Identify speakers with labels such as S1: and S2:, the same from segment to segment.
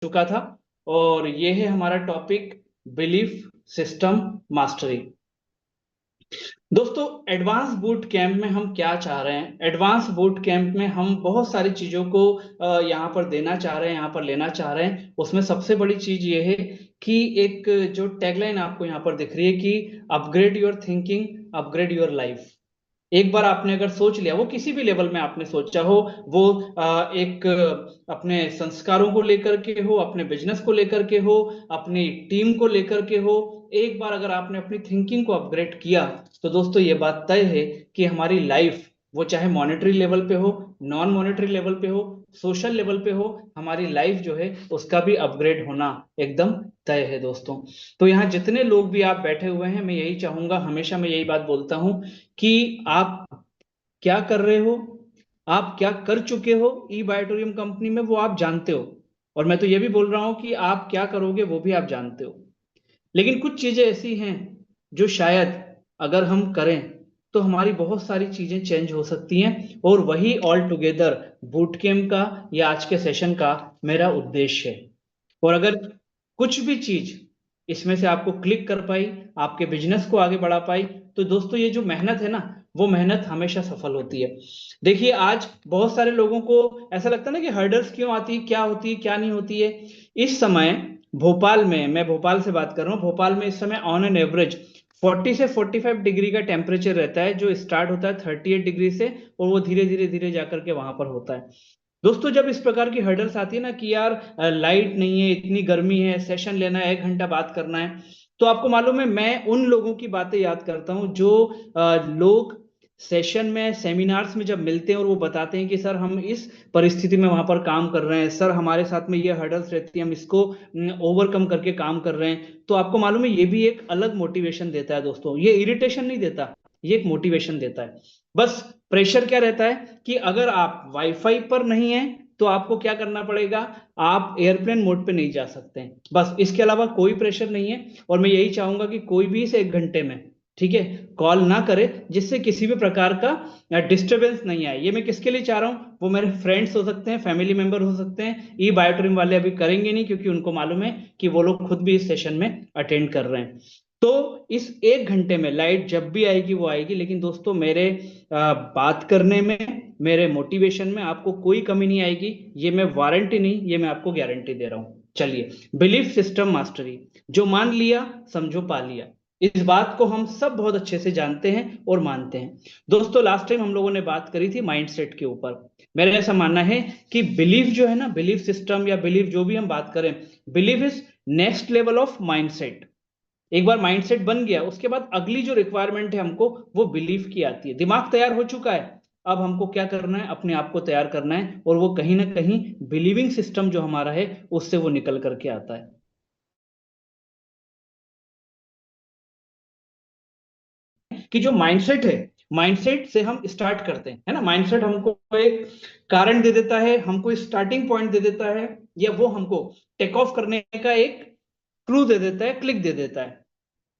S1: चुका था। और ये है हमारा टॉपिक, बिलीफ सिस्टम मास्टरी। दोस्तों, एडवांस बूट कैंप में हम क्या चाह रहे हैं? एडवांस बूट कैंप में हम बहुत सारी चीजों को यहाँ पर देना चाह रहे हैं, यहाँ पर लेना चाह रहे हैं। उसमें सबसे बड़ी चीज ये है कि एक जो टैगलाइन आपको यहाँ पर दिख रही है कि upgrade your thinking, upgrade your life. एक बार आपने अगर सोच लिया, वो किसी भी लेवल में आपने सोचा हो, वो एक अपने संस्कारों को लेकर के हो, अपने बिजनेस को लेकर के हो, अपनी टीम को लेकर के हो, एक बार अगर आपने अपनी थिंकिंग को अपग्रेड किया, तो दोस्तों ये बात तय है कि हमारी लाइफ, वो चाहे मॉनेटरी लेवल पे हो, नॉन मॉनेटरी लेवल पे हो, सोशल लेवल पे हो, हमारी लाइफ जो है उसका भी अपग्रेड होना एकदम तय है दोस्तों। तो यहाँ जितने लोग भी आप बैठे हुए हैं, मैं यही चाहूंगा, हमेशा मैं यही बात बोलता हूं कि आप क्या कर रहे हो, आप क्या कर चुके हो ई बायोटोरियम कंपनी में, वो आप जानते हो। और मैं तो ये भी बोल रहा हूं कि आप क्या करोगे वो भी आप जानते हो। लेकिन कुछ चीजें ऐसी हैं जो शायद अगर हम करें तो हमारी बहुत सारी चीजें चेंज हो सकती हैं, और वही ऑल टुगेदर बूट कैंप का या आज के सेशन का मेरा उद्देश्य है। और अगर कुछ भी चीज इसमें से आपको क्लिक कर पाई, आपके बिजनेस को आगे बढ़ा पाई, तो दोस्तों ये जो मेहनत है ना, वो मेहनत हमेशा सफल होती है। देखिए, आज बहुत सारे लोगों को ऐसा लगता है ना कि हर्डल्स क्यों आती है, क्या होती है, क्या नहीं होती है। इस समय भोपाल में, मैं भोपाल से बात कर रहा हूँ, भोपाल में इस समय ऑन एन एवरेज 40 से 45 डिग्री का टेम्परेचर रहता है, जो स्टार्ट होता है 38 डिग्री से, और वो धीरे धीरे धीरे जाकर के वहां पर होता है। दोस्तों, जब इस प्रकार की हर्डल्स आती है ना कि यार लाइट नहीं है, इतनी गर्मी है, सेशन लेना है, 1 घंटा बात करना है, तो आपको मालूम है मैं उन लोगों की बातें याद करता हूं जो लोग सेशन में, सेमिनार्स में जब मिलते हैं और वो बताते हैं कि सर हम इस परिस्थिति में वहां पर काम कर रहे हैं, सर हमारे साथ में ये हर्डल्स रहती है, हम इसको ओवरकम करके काम कर रहे हैं, तो आपको मालूम है ये भी एक अलग मोटिवेशन देता है दोस्तों। ये इरिटेशन नहीं देता, ये एक मोटिवेशन देता है। बस प्रेशर क्या रहता है कि अगर आप वाईफाई पर नहीं है तो आपको क्या करना पड़ेगा, आप एयरप्लेन मोड पे नहीं जा सकते हैं, बस इसके अलावा कोई प्रेशर नहीं है। और मैं यही चाहूंगा कि कोई भी इस 1 घंटे में, ठीक है, कॉल ना करे जिससे किसी भी प्रकार का डिस्टरबेंस नहीं आए। ये मैं किसके लिए चाह रहा हूँ? वो मेरे फ्रेंड्स हो सकते हैं, फैमिली मेंबर हो सकते हैं। ई बायोट्रिम वाले अभी करेंगे नहीं, क्योंकि उनको मालूम है कि वो लोग खुद भी इस सेशन में अटेंड कर रहे हैं। तो इस 1 घंटे में लाइट जब भी आएगी वो आएगी, लेकिन दोस्तों मेरे बात करने में, मेरे मोटिवेशन में आपको कोई कमी नहीं आएगी। ये मैं वारंटी नहीं, ये मैं आपको गारंटी दे रहा हूं। चलिए, बिलीफ सिस्टम मास्टरी, जो मान लिया समझो पा लिया, इस बात को हम सब बहुत अच्छे से जानते हैं और मानते हैं। दोस्तों, लास्ट टाइम हम लोगों ने बात करी थी माइंडसेट के ऊपर। मेरा ऐसा मानना है कि बिलीफ जो है ना, बिलीफ सिस्टम या बिलीफ जो भी हम बात करें, belief is next level of mindset. एक बार माइंडसेट बन गया, उसके बाद अगली जो रिक्वायरमेंट है हमको, वो बिलीफ की आती है। दिमाग तैयार हो चुका है, अब हमको क्या करना है? अपने आप को तैयार करना है, और वो कहीं ना कहीं बिलीविंग सिस्टम जो हमारा है उससे वो निकल करके आता है। कि जो माइंडसेट है, माइंडसेट से हम स्टार्ट करते हैं, है ना। माइंडसेट हमको एक कारण दे देता है, हमको स्टार्टिंग पॉइंट दे देता है, या वो हमको टेक ऑफ करने का एक क्लू दे देता है, क्लिक दे देता है।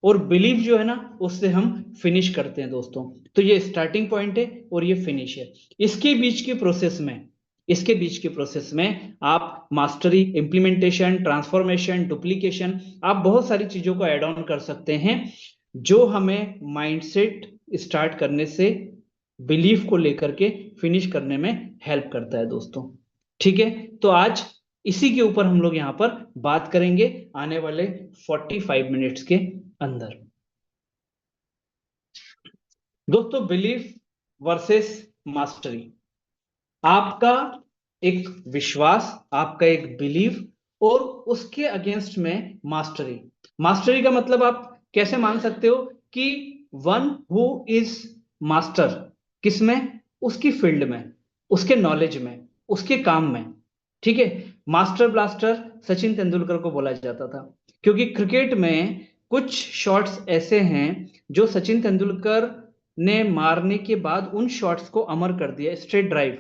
S1: और बिलीव जो है ना, उससे हम फिनिश करते हैं दोस्तों। तो ये स्टार्टिंग पॉइंट है और ये फिनिश है। इसके बीच के प्रोसेस में, इसके बीच के प्रोसेस में आप मास्टरी, इंप्लीमेंटेशन, ट्रांसफॉर्मेशन, डुप्लीकेशन, आप बहुत सारी चीजों को ऐड ऑन कर सकते हैं, जो हमें माइंडसेट स्टार्ट करने से बिलीफ को लेकर के फिनिश करने में हेल्प करता है दोस्तों। ठीक है, तो आज इसी के ऊपर हम लोग यहां पर बात करेंगे आने वाले 45 मिनट्स के अंदर। दोस्तों, बिलीफ वर्सेस मास्टरी, आपका एक विश्वास, आपका एक बिलीफ, और उसके अगेंस्ट में मास्टरी। मास्टरी का मतलब आप कैसे मान सकते हो कि वन हु इज मास्टर, किसमें? उसकी फील्ड में, उसके नॉलेज में, उसके काम में। ठीक है, मास्टर ब्लास्टर सचिन तेंदुलकर को बोला जाता था, क्योंकि क्रिकेट में कुछ शॉट्स ऐसे हैं जो सचिन तेंदुलकर ने मारने के बाद उन शॉट्स को अमर कर दिया। स्ट्रेट ड्राइव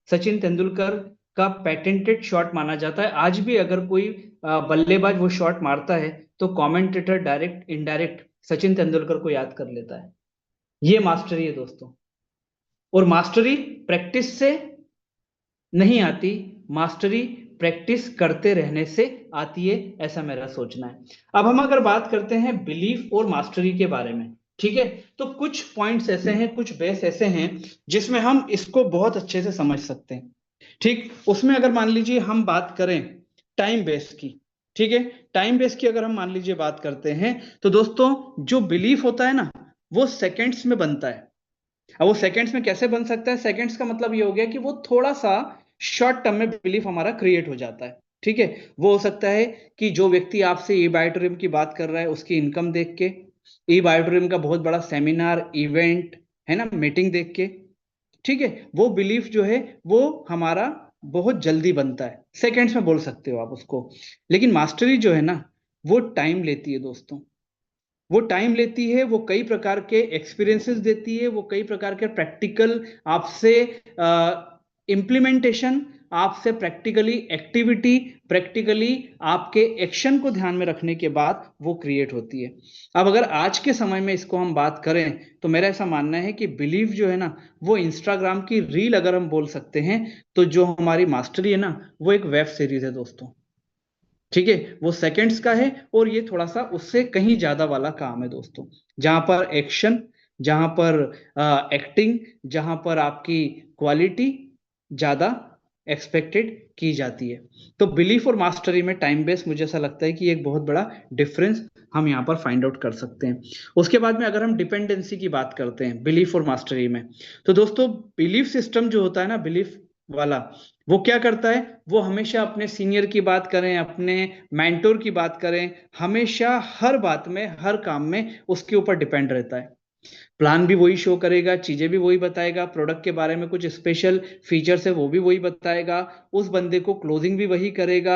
S1: सचिन तेंदुलकर का पेटेंटेड शॉट माना जाता है। आज भी अगर कोई बल्लेबाज वो शॉट मारता है तो commentator direct indirect Sachin Tendulkar को याद कर लेता है। ये मास्टरी है दोस्तों। और मास्टरी प्रैक्टिस से नहीं आती, मास्टरी प्रैक्टिस करते रहने से आती है, ऐसा मेरा सोचना है। अब हम अगर बात करते हैं बिलीफ और मास्टरी के बारे में, ठीक है, तो कुछ पॉइंट्स ऐसे हैं, कुछ बेस ऐसे हैं जिसमें हम इसको बहुत अच्छे से समझ सकते हैं। ठीक, उसमें अगर मान लीजिए हम बात करें टाइम बेस की, ठीक है, टाइम बेस की अगर हम मान लीजिए बात करते हैं, तो दोस्तों जो बिलीफ होता है ना, वो सेकंड्स में बनता है। अब वो सेकंड्स में कैसे बन सकता है? सेकंड्स का मतलब ये हो गया कि वो थोड़ा सा शॉर्ट टर्म में बिलीफ हमारा क्रिएट हो जाता है, ठीक है। वो हो सकता है कि जो व्यक्ति आपसे ई बायोटोरियम की बात कर रहा है, उसकी इनकम देख के, ई बायोटोरियम का बहुत बड़ा सेमिनार इवेंट है ना, मीटिंग देख के, ठीक है, वो बिलीफ जो है वो हमारा बहुत जल्दी बनता है, सेकंड्स में बोल सकते हो आप उसको। लेकिन मास्टरी जो है ना, वो टाइम लेती है दोस्तों, वो टाइम लेती है, वो कई प्रकार के एक्सपीरियंसेस देती है, वो कई प्रकार के प्रैक्टिकल आपसे इम्प्लीमेंटेशन, आपसे प्रैक्टिकली एक्टिविटी, प्रैक्टिकली आपके एक्शन को ध्यान में रखने के बाद वो क्रिएट होती है। अब अगर आज के समय में इसको हम बात करें, तो मेरा ऐसा मानना है कि बिलीव जो है ना, वो इंस्टाग्राम की रील अगर हम बोल सकते हैं, तो जो हमारी मास्टरी है ना, वो एक वेब सीरीज है दोस्तों, ठीक है। वो सेकंड्स का है और ये थोड़ा सा उससे कहीं ज्यादा वाला काम है दोस्तों, जहां पर एक्शन, जहां पर एक्टिंग, जहां पर आपकी क्वालिटी ज्यादा एक्सपेक्टेड की जाती है। तो बिलीफ और मास्टरी में टाइम बेस, मुझे ऐसा लगता है कि एक बहुत बड़ा डिफरेंस हम यहाँ पर फाइंड आउट कर सकते हैं। उसके बाद में अगर हम डिपेंडेंसी की बात करते हैं बिलीफ और मास्टरी में, तो दोस्तों बिलीफ सिस्टम जो होता है ना, बिलीफ वाला, वो क्या करता है? वो हमेशा अपने सीनियर की बात करें, अपने मेंटोर की बात करें, हमेशा हर बात में, हर काम में उसके ऊपर डिपेंड रहता है। प्लान भी वही शो करेगा, चीजें भी वही बताएगा, प्रोडक्ट के बारे में कुछ स्पेशल फीचर्स है वो भी वही बताएगा, उस बंदे को क्लोजिंग भी वही करेगा।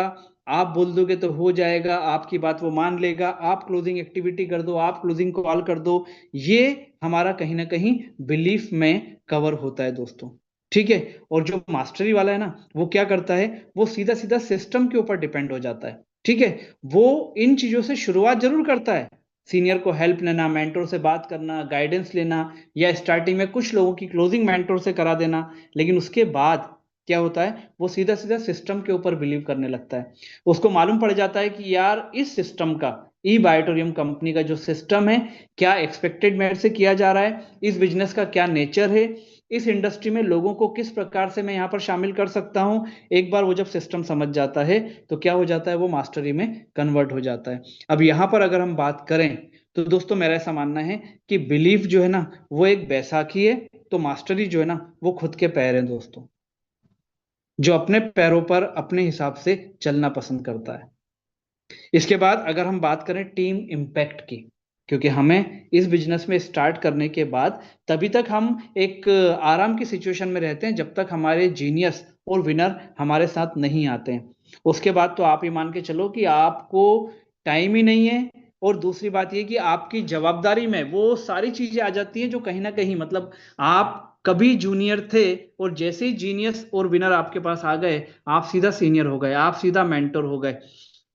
S1: आप बोल दोगे तो हो जाएगा, आपकी बात वो मान लेगा, आप क्लोजिंग एक्टिविटी कर दो, आप क्लोजिंग कॉल कर दो, ये हमारा कहीं ना कहीं बिलीफ में कवर होता है दोस्तों, ठीक है। और जो मास्टरी वाला है ना, वो क्या करता है? वो सीधा सीधा सिस्टम के ऊपर डिपेंड हो जाता है, ठीक है। वो इन चीजों से शुरुआत जरूर करता है, सीनियर को हेल्प लेना, मेंटोर से बात करना, गाइडेंस लेना, या स्टार्टिंग में कुछ लोगों की क्लोजिंग मेंटोर से करा देना, लेकिन उसके बाद क्या होता है? वो सीधा सीधा सिस्टम के ऊपर बिलीव करने लगता है। उसको मालूम पड़ जाता है कि यार इस सिस्टम का, ई बायोटोरियम कंपनी का जो सिस्टम है, क्या एक्सपेक्टेड मेरे से किया जा रहा है, इस बिजनेस का क्या नेचर है, इस इंडस्ट्री में लोगों को किस प्रकार से मैं यहाँ पर शामिल कर सकता हूँ। एक बार वो जब सिस्टम समझ जाता है, तो क्या हो जाता है? वो मास्टरी में कन्वर्ट हो जाता है। अब यहाँ पर अगर हम बात करें, तो दोस्तों मेरा ऐसा मानना है कि बिलीफ जो है ना, वो एक बैसाखी है, तो मास्टरी जो है ना, वो खुद के पैर है दोस्तों, जो अपने पैरों पर अपने हिसाब से चलना पसंद करता है। इसके बाद अगर हम बात करें टीम इम्पैक्ट की, क्योंकि हमें इस बिजनेस में स्टार्ट करने के बाद तभी तक हम एक आराम की सिचुएशन में रहते हैं, जब तक हमारे जीनियस और विनर हमारे साथ नहीं आते हैं। उसके बाद तो आप ही मान के चलो कि आपको टाइम ही नहीं है, और दूसरी बात ये कि आपकी जवाबदारी में वो सारी चीजें आ जाती है जो कहीं ना कहीं, मतलब आप कभी जूनियर थे और जैसे ही जीनियस और विनर आपके पास आ गए, आप सीधा सीनियर हो गए, आप सीधा मेंटर हो गए।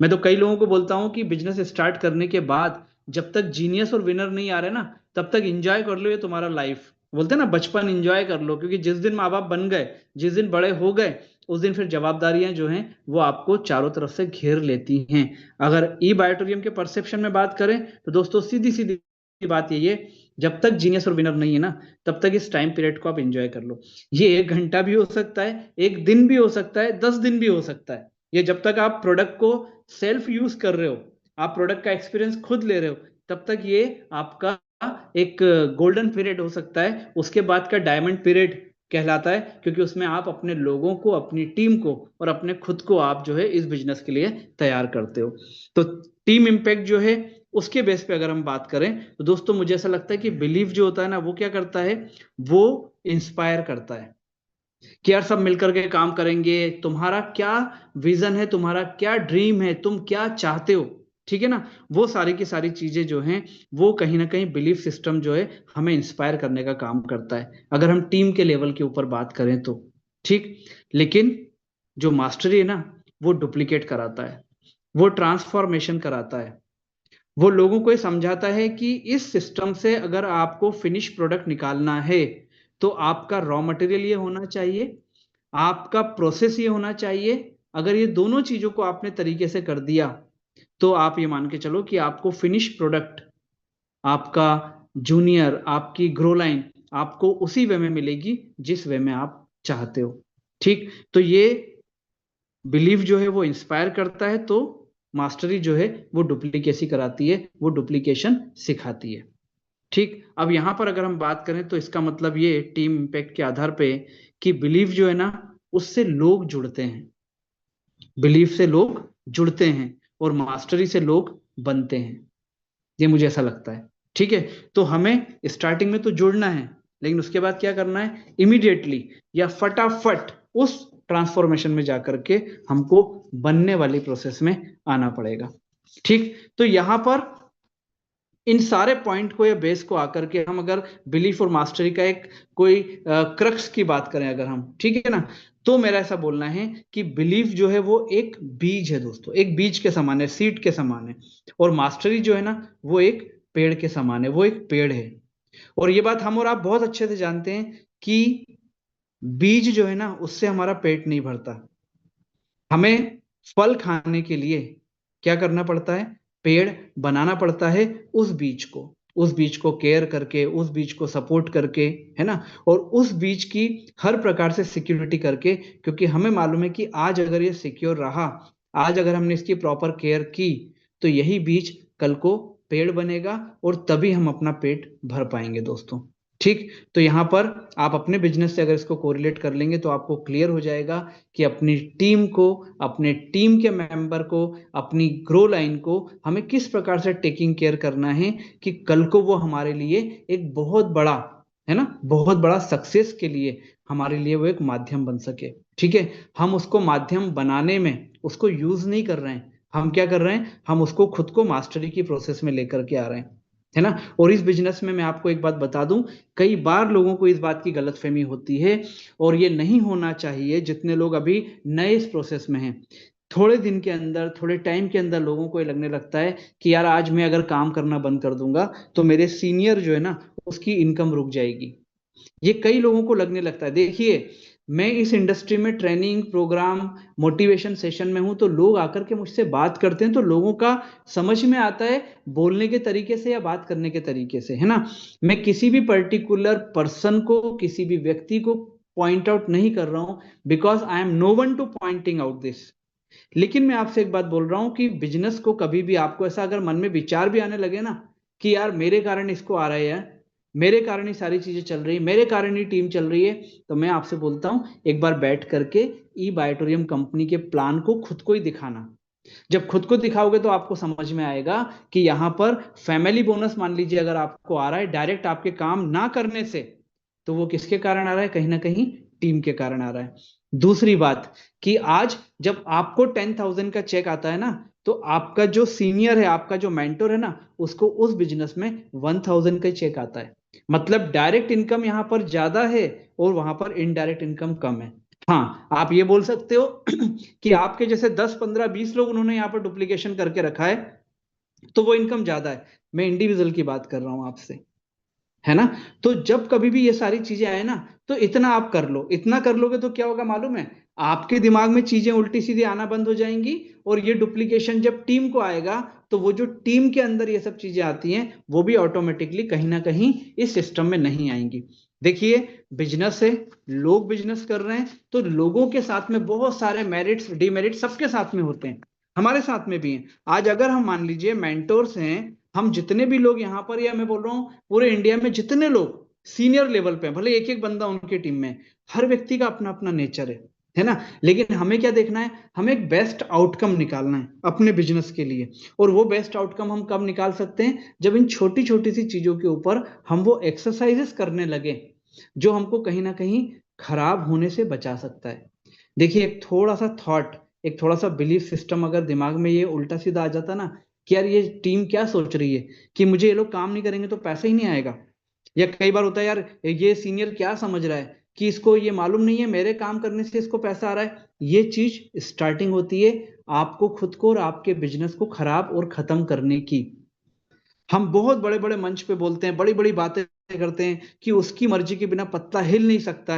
S1: मैं तो कई लोगों को बोलता हूं कि बिजनेस स्टार्ट करने के बाद जब तक जीनियस और विनर नहीं आ रहे ना, तब तक एंजॉय कर लो ये तुम्हारा लाइफ, बोलते हैं ना बचपन एंजॉय कर लो, क्योंकि जिस दिन माँ बाप बन गए, जिस दिन बड़े हो गए, उस दिन फिर जवाबदारियां जो हैं वो आपको चारों तरफ से घेर लेती हैं। अगर ई बायोटोरियम के परसेप्शन में बात करें, तो दोस्तों सीधी सीधी बात यही है, जब तक जीनियस और विनर नहीं है ना, तब तक इस टाइम पीरियड को आप एंजॉय कर लो। ये 1 घंटा भी हो सकता है, एक दिन भी हो सकता है, 10 दिन भी हो सकता है। ये जब तक आप प्रोडक्ट को सेल्फ यूज कर रहे हो, आप प्रोडक्ट का एक्सपीरियंस खुद ले रहे हो, तब तक ये आपका एक गोल्डन पीरियड हो सकता है। उसके बाद का डायमंड पीरियड कहलाता है, क्योंकि उसमें आप अपने लोगों को, अपनी टीम को और अपने खुद को आप जो है इस बिजनेस के लिए तैयार करते हो। तो टीम इम्पैक्ट जो है, उसके बेस पे अगर हम बात करें, तो दोस्तों मुझे ऐसा लगता है कि बिलीव जो होता है ना, वो क्या करता है? वो इंस्पायर करता है कि यार सब मिलकर के काम करेंगे, तुम्हारा क्या विजन है, तुम्हारा क्या ड्रीम है, तुम क्या चाहते हो, ठीक है ना। वो सारी की सारी चीजें जो हैं, वो कहीं ना कहीं बिलीफ सिस्टम जो है हमें इंस्पायर करने का काम करता है, अगर हम टीम के लेवल के ऊपर बात करें तो, ठीक। लेकिन जो मास्टरी है ना, वो डुप्लीकेट कराता है, वो ट्रांसफॉर्मेशन कराता है, वो लोगों को ये समझाता है कि इस सिस्टम से अगर आपको फिनिश प्रोडक्ट निकालना है, तो आपका रॉ मटेरियल ये होना चाहिए, आपका प्रोसेस ये होना चाहिए, अगर ये दोनों चीजों को आपने तरीके से कर दिया तो आप ये मान के चलो कि आपको फिनिश प्रोडक्ट, आपका जूनियर, आपकी ग्रो लाइन आपको उसी वे में मिलेगी जिस वे में आप चाहते हो। ठीक, तो ये बिलीफ जो है वो इंस्पायर करता है, तो मास्टरी जो है वो डुप्लीकेसी कराती है, वो डुप्लीकेशन सिखाती है। ठीक, अब यहां पर अगर हम बात करें तो इसका मतलब ये टीम इम्पैक्ट के आधार पे कि बिलीफ जो है ना उससे लोग जुड़ते हैं, बिलीफ से लोग जुड़ते हैं और मास्टरी से लोग बनते हैं, ये मुझे ऐसा लगता है। ठीक है, तो हमें स्टार्टिंग में तो जुड़ना है, लेकिन उसके बाद क्या करना है, इमीडिएटली या फटाफट उस ट्रांसफॉर्मेशन में जाकर के हमको बनने वाली प्रोसेस में आना पड़ेगा। ठीक, तो यहां पर इन सारे पॉइंट को या बेस को आकर के हम अगर बिलीफ और मास्टरी का एक कोई क्रक्स की बात करें अगर हम, ठीक है ना, तो मेरा ऐसा बोलना है कि बिलीफ जो है वो एक बीज है दोस्तों, एक बीज के समान है, सीड के समान है, और मास्टरी जो है ना वो एक पेड़ के समान है, वो एक पेड़ है। और ये बात हम और आप बहुत अच्छे से जानते हैं कि बीज जो है ना उससे हमारा पेट नहीं भरता, हमें फल खाने के लिए क्या करना पड़ता है, पेड़ बनाना पड़ता है, उस बीज को, उस बीज को केयर करके, उस बीज को सपोर्ट करके, है ना, और उस बीज की हर प्रकार से सिक्योरिटी करके, क्योंकि हमें मालूम है कि आज अगर ये सिक्योर रहा, आज अगर हमने इसकी प्रॉपर केयर की, तो यही बीज कल को पेड़ बनेगा और तभी हम अपना पेट भर पाएंगे दोस्तों। ठीक, तो यहां पर आप अपने बिजनेस से अगर इसको कोरिलेट कर लेंगे तो आपको क्लियर हो जाएगा कि अपनी टीम को, अपने टीम के मेंबर को, अपनी ग्रो लाइन को हमें किस प्रकार से टेकिंग केयर करना है कि कल को वो हमारे लिए एक बहुत बड़ा, है ना, बहुत बड़ा सक्सेस के लिए हमारे लिए वो एक माध्यम बन सके। ठीक है, हम उसको माध्यम बनाने में उसको यूज नहीं कर रहे हैं, हम क्या कर रहे हैं, हम उसको खुद को मास्टरी की प्रोसेस में लेकर के आ रहे हैं, है ना। और इस बिजनेस में मैं आपको एक बात बता दूं, कई बार लोगों को इस बात की गलतफहमी होती है, और ये नहीं होना चाहिए। जितने लोग अभी नए इस प्रोसेस में हैं, थोड़े दिन के अंदर, थोड़े टाइम के अंदर लोगों को ये लगने लगता है कि यार आज मैं अगर काम करना बंद कर दूंगा तो मेरे सीनियर जो है ना उसकी इनकम रुक जाएगी, ये कई लोगों को लगने लगता है। देखिए, मैं इस इंडस्ट्री में ट्रेनिंग प्रोग्राम, मोटिवेशन सेशन में हूं, तो लोग आकर के मुझसे बात करते हैं तो लोगों का समझ में आता है बोलने के तरीके से या बात करने के तरीके से, है ना। मैं किसी भी पर्टिकुलर पर्सन को, किसी भी व्यक्ति को पॉइंट आउट नहीं कर रहा हूं, because I am no one to pointing out this. लेकिन मैं आपसे एक बात बोल रहा हूं कि बिजनेस को कभी भी आपको ऐसा अगर मन में विचार भी आने लगे ना कि यार मेरे कारण इसको आ रहा है, मेरे कारण ही सारी चीजें चल रही है, मेरे कारण ही टीम चल रही है, तो मैं आपसे बोलता हूं एक बार बैठ करके ई बायोटोरियम कंपनी के प्लान को खुद को ही दिखाना। जब खुद को दिखाओगे तो आपको समझ में आएगा कि यहां पर फैमिली बोनस मान लीजिए अगर आपको आ रहा है डायरेक्ट आपके काम ना करने से, तो वो किसके कारण आ रहा है, कहीं ना कहीं टीम के कारण आ रहा है। दूसरी बात कि आज जब आपको 10,000 का चेक आता है ना, तो आपका जो सीनियर है, आपका जो मेंटोर है ना, उसको उस बिजनेस में 1,000 का चेक आता है। मतलब डायरेक्ट इनकम यहां पर ज्यादा है और वहां पर इनडायरेक्ट इनकम कम है। हाँ, आप ये बोल सकते हो कि आपके जैसे 10 15 20 लोग उन्होंने यहाँ पर डुप्लीकेशन करके रखा है तो वो इनकम ज्यादा है। मैं इंडिविजुअल की बात कर रहा हूं आपसे, है ना। तो जब कभी भी ये सारी चीजें आए ना, तो इतना आप कर लो, इतना कर लोगे तो क्या होगा मालूम है, आपके दिमाग में चीजें उल्टी सीधी आना बंद हो जाएंगी, और ये डुप्लीकेशन जब टीम को आएगा तो वो जो टीम के अंदर ये सब चीजें आती हैं वो भी ऑटोमेटिकली कहीं ना कहीं इस सिस्टम में नहीं आएंगी। देखिए, बिजनेस है, लोग बिजनेस कर रहे हैं, तो लोगों के साथ में बहुत सारे मेरिट्स डिमेरिट्स सबके साथ में होते हैं, हमारे साथ में भी हैं। आज अगर हम मान लीजिए मेंटोर्स हैं, हम जितने भी लोग यहाँ पर, या मैं बोल रहा हूँ पूरे इंडिया में जितने लोग सीनियर लेवल पे हैं, भले एक एक बंदा उनकी टीम में, हर व्यक्ति का अपना अपना नेचर है ना। लेकिन हमें क्या देखना है, हमें एक बेस्ट आउटकम निकालना है अपने बिजनेस के लिए। और वो बेस्ट आउटकम हम कब निकाल सकते हैं, जब इन छोटी छोटी सी चीजों के ऊपर हम वो एक्सरसाइजेस करने लगे जो हमको कहीं ना कहीं खराब होने से बचा सकता है। देखिए, एक थोड़ा सा थॉट, एक थोड़ा सा बिलीफ सिस्टम अगर दिमाग में ये उल्टा सीधा आ जाता ना कि यार ये टीम क्या सोच रही है कि मुझे ये लोग काम नहीं करेंगे तो पैसा ही नहीं आएगा, या कई बार होता है यार ये सीनियर क्या समझ रहा है कि इसको ये मालूम नहीं है मेरे काम करने से इसको पैसा आ रहा है, ये चीज स्टार्टिंग होती है आपको खुद को और आपके बिजनेस को खराब और खत्म करने की। हम बहुत बड़े बड़े मंच पे बोलते हैं, बड़ी बड़ी बातें करते हैं कि उसकी मर्जी के बिना पत्ता हिल नहीं सकता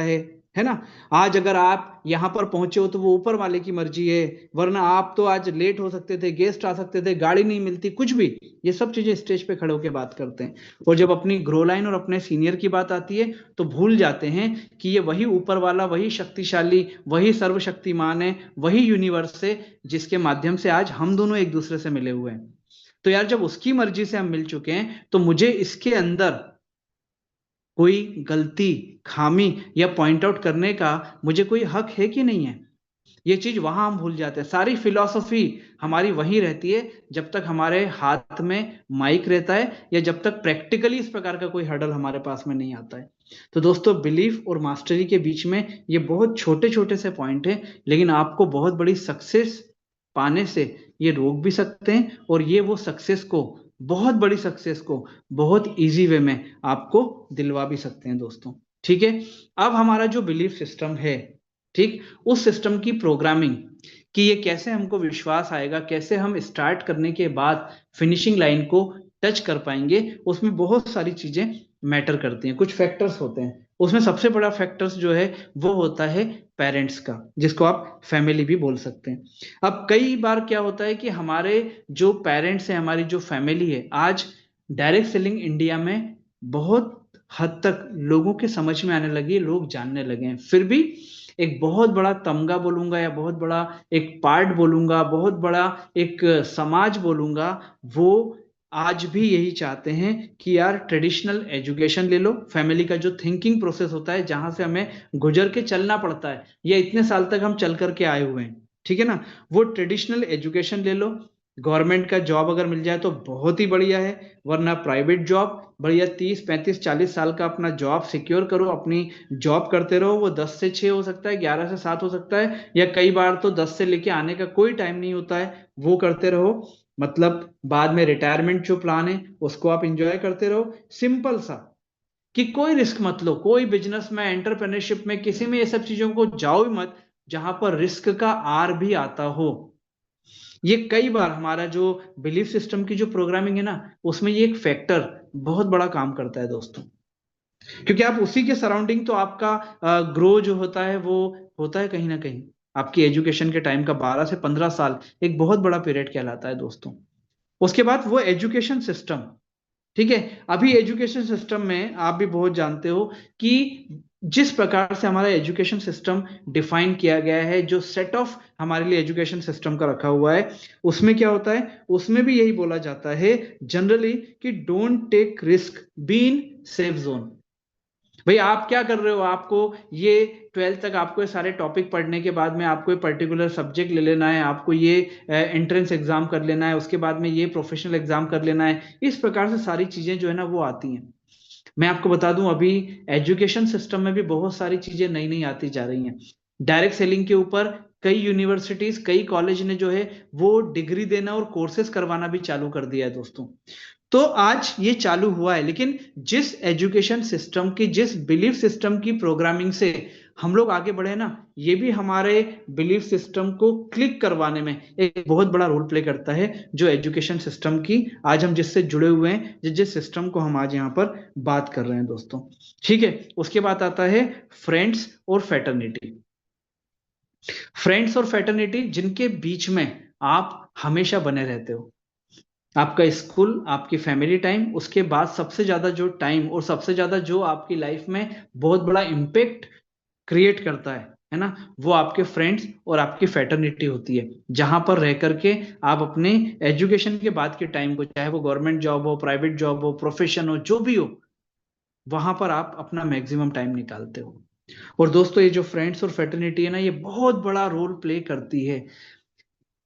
S1: है ना। आज अगर आप यहां पर पहुंचे हो तो वो ऊपर वाले की मर्जी है, वरना आप तो आज लेट हो सकते थे, गेस्ट आ सकते थे, गाड़ी नहीं मिलती, कुछ भी। ये सब चीजें स्टेज पे खड़े होकर बात करते हैं। और जब अपनी ग्रो लाइन और अपने सीनियर की बात आती है तो भूल जाते हैं कि ये वही ऊपर वाला, वही शक्तिशाली, वही सर्वशक्तिमान है, वही यूनिवर्स है जिसके माध्यम से आज हम दोनों एक दूसरे से मिले हुए हैं। तो यार जब उसकी मर्जी से हम मिल चुके हैं तो मुझे इसके अंदर कोई गलती, खामी या पॉइंट आउट करने का मुझे कोई हक है कि नहीं है। ये चीज वहां हम भूल जाते हैं। सारी फिलॉसफी हमारी वही रहती है जब तक हमारे हाथ में माइक रहता है, या जब तक प्रैक्टिकली इस प्रकार का कोई हर्डल हमारे पास में नहीं आता है। तो दोस्तों, बिलीफ और मास्टरी के बीच में ये बहुत छोटे छोटे से पॉइंट हैं, लेकिन आपको बहुत बड़ी सक्सेस पाने से ये रोक भी सकते हैं, और ये वो सक्सेस को, बहुत बड़ी सक्सेस को बहुत इजी वे में आपको दिलवा भी सकते हैं दोस्तों। ठीक है। अब हमारा जो बिलीफ सिस्टम है, ठीक, उस सिस्टम की प्रोग्रामिंग, कि ये कैसे हमको विश्वास आएगा, कैसे हम स्टार्ट करने के बाद फिनिशिंग लाइन को टच कर पाएंगे, उसमें बहुत सारी चीजें मैटर करती हैं, कुछ फैक्टर्स होते हैं। उसमें सबसे बड़ा फैक्टर्स जो है वो होता है पेरेंट्स का, जिसको आप फैमिली भी बोल सकते हैं। अब कई बार क्या होता है कि हमारे जो पेरेंट्स हैं, हमारी जो फैमिली है, आज डायरेक्ट सेलिंग इंडिया में बहुत हद तक लोगों के समझ में आने लगी है, लोग जानने लगे हैं। फिर भी एक बहुत बड़ा तमगा बोलूंगा, या बहुत बड़ा एक पार्ट बोलूंगा, बहुत बड़ा एक समाज बोलूंगा, वो आज भी यही चाहते हैं कि यार ट्रेडिशनल एजुकेशन ले लो। फैमिली का जो थिंकिंग प्रोसेस होता है, जहां से हमें गुजर के चलना पड़ता है, या इतने साल तक हम चल करके आए हुए हैं, ठीक है ना, वो ट्रेडिशनल एजुकेशन ले लो। गवर्नमेंट का जॉब अगर मिल जाए तो बहुत ही बढ़िया है, वरना प्राइवेट जॉब बढ़िया, 30 35 40 साल का अपना जॉब सिक्योर करो, अपनी जॉब करते रहो। वो 10 से 6 हो सकता है, 11 से 7 हो सकता है, या कई बार तो 10 से लेके आने का कोई टाइम नहीं होता है, वो करते रहो। मतलब बाद में रिटायरमेंट जो प्लान है उसको आप इंजॉय करते रहो। सिंपल सा, कि कोई रिस्क मत लो, कोई बिजनेस में, एंटरप्रेन्योरशिप में, किसी में ये सब चीजों को जाओ ही मत जहां पर रिस्क का आर भी आता हो। ये कई बार हमारा जो बिलीफ सिस्टम की जो प्रोग्रामिंग है ना, उसमें ये एक फैक्टर बहुत बड़ा काम करता है दोस्तों। क्योंकि आप उसी के सराउंडिंग तो आपका ग्रो जो होता है वो होता है कहीं ना कहीं। आपकी एजुकेशन के टाइम का 12 से 15 साल एक बहुत बड़ा पीरियड कहलाता है दोस्तों। उसके बाद वो एजुकेशन सिस्टम, ठीक है। अभी एजुकेशन सिस्टम में आप भी बहुत जानते हो कि जिस प्रकार से हमारा एजुकेशन सिस्टम डिफाइन किया गया है, जो सेट ऑफ हमारे लिए एजुकेशन सिस्टम का रखा हुआ है, उसमें क्या होता है, उसमें भी यही बोला जाता है जनरली कि don't take risk, be in safe zone. भाई आप क्या कर रहे हो, आपको ये 12th तक आपको ये सारे टॉपिक पढ़ने के बाद में आपको ये पर्टिकुलर सब्जेक्ट ले लेना है, आपको ये एंट्रेंस एग्जाम कर लेना है, उसके बाद में ये प्रोफेशनल एग्जाम कर लेना है, इस प्रकार से सारी चीजें जो है ना वो आती हैं। मैं आपको बता दूं, अभी एजुकेशन सिस्टम में भी बहुत सारी चीजें नई नई आती जा रही हैं। डायरेक्ट सेलिंग के ऊपर कई यूनिवर्सिटीज, कई कॉलेज ने जो है वो डिग्री देना और कोर्सेज करवाना भी चालू कर दिया है दोस्तों। तो आज ये चालू हुआ है, लेकिन जिस एजुकेशन सिस्टम की, जिस बिलीफ सिस्टम की प्रोग्रामिंग से हम लोग आगे बढ़े ना, ये भी हमारे बिलीफ सिस्टम को क्लिक करवाने में एक बहुत बड़ा रोल प्ले करता है। जो एजुकेशन सिस्टम की आज हम जिससे जुड़े हुए हैं, जिस सिस्टम को हम आज यहाँ पर बात कर रहे हैं दोस्तों, ठीक है। उसके बाद आता है फ्रेंड्स और फैटर्निटी। फ्रेंड्स और फैटर्निटी जिनके बीच में आप हमेशा बने रहते हो। आपका स्कूल, आपकी फैमिली टाइम, उसके बाद सबसे ज्यादा जो टाइम और सबसे ज्यादा जो आपकी लाइफ में बहुत बड़ा इम्पेक्ट क्रिएट करता है ना, वो आपके फ्रेंड्स और आपकी फैटर्निटी होती है। जहां पर रह करके आप अपने एजुकेशन के बाद के टाइम को, चाहे वो गवर्नमेंट जॉब हो, प्राइवेट जॉब हो, प्रोफेशन हो, जो भी हो, वहां पर आप अपना मैक्सिमम टाइम निकालते हो। और दोस्तों, ये जो फ्रेंड्स और फैटर्निटी है ना, ये बहुत बड़ा रोल प्ले करती है।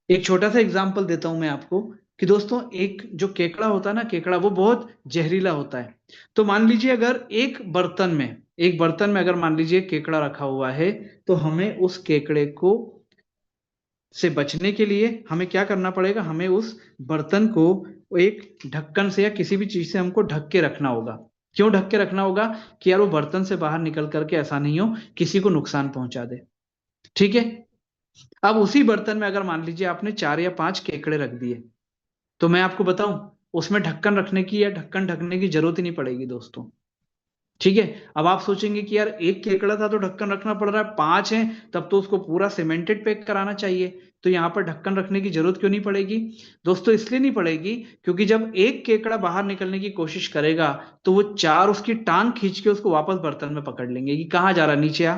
S1: एक छोटा सा एग्जांपल देता हूं मैं आपको, कि दोस्तों एक जो केकड़ा होता है ना, केकड़ा वो बहुत जहरीला होता है। तो मान लीजिए अगर एक बर्तन में अगर मान लीजिए केकड़ा रखा हुआ है, तो हमें उस केकड़े को से बचने के लिए हमें क्या करना पड़ेगा, हमें उस बर्तन को एक ढक्कन से या किसी भी चीज से हमको ढक के रखना होगा। क्यों ढक के रखना होगा, कि यार वो बर्तन से बाहर निकल करके ऐसा नहीं हो किसी को नुकसान पहुंचा दे, ठीक है। अब उसी बर्तन में अगर मान लीजिए आपने 4 या 5 केकड़े रख दिए, तो मैं आपको बताऊं, उसमें ढक्कन रखने की या ढक्कन ढकने की जरूरत ही नहीं पड़ेगी दोस्तों। ठीक है। अब आप सोचेंगे कि यार 1 केकड़ा था तो ढक्कन रखना पड़ रहा है, 5 है तब तो उसको पूरा सीमेंटेड पैक कराना चाहिए, तो यहाँ पर ढक्कन रखने की जरूरत क्यों नहीं पड़ेगी? दोस्तों इसलिए नहीं पड़ेगी क्योंकि जब 1 केकड़ा बाहर निकलने की कोशिश करेगा तो वो 4 उसकी टांग खींच के उसको वापस बर्तन में पकड़ लेंगे कि कहाँ जा रहा, नीचे आ।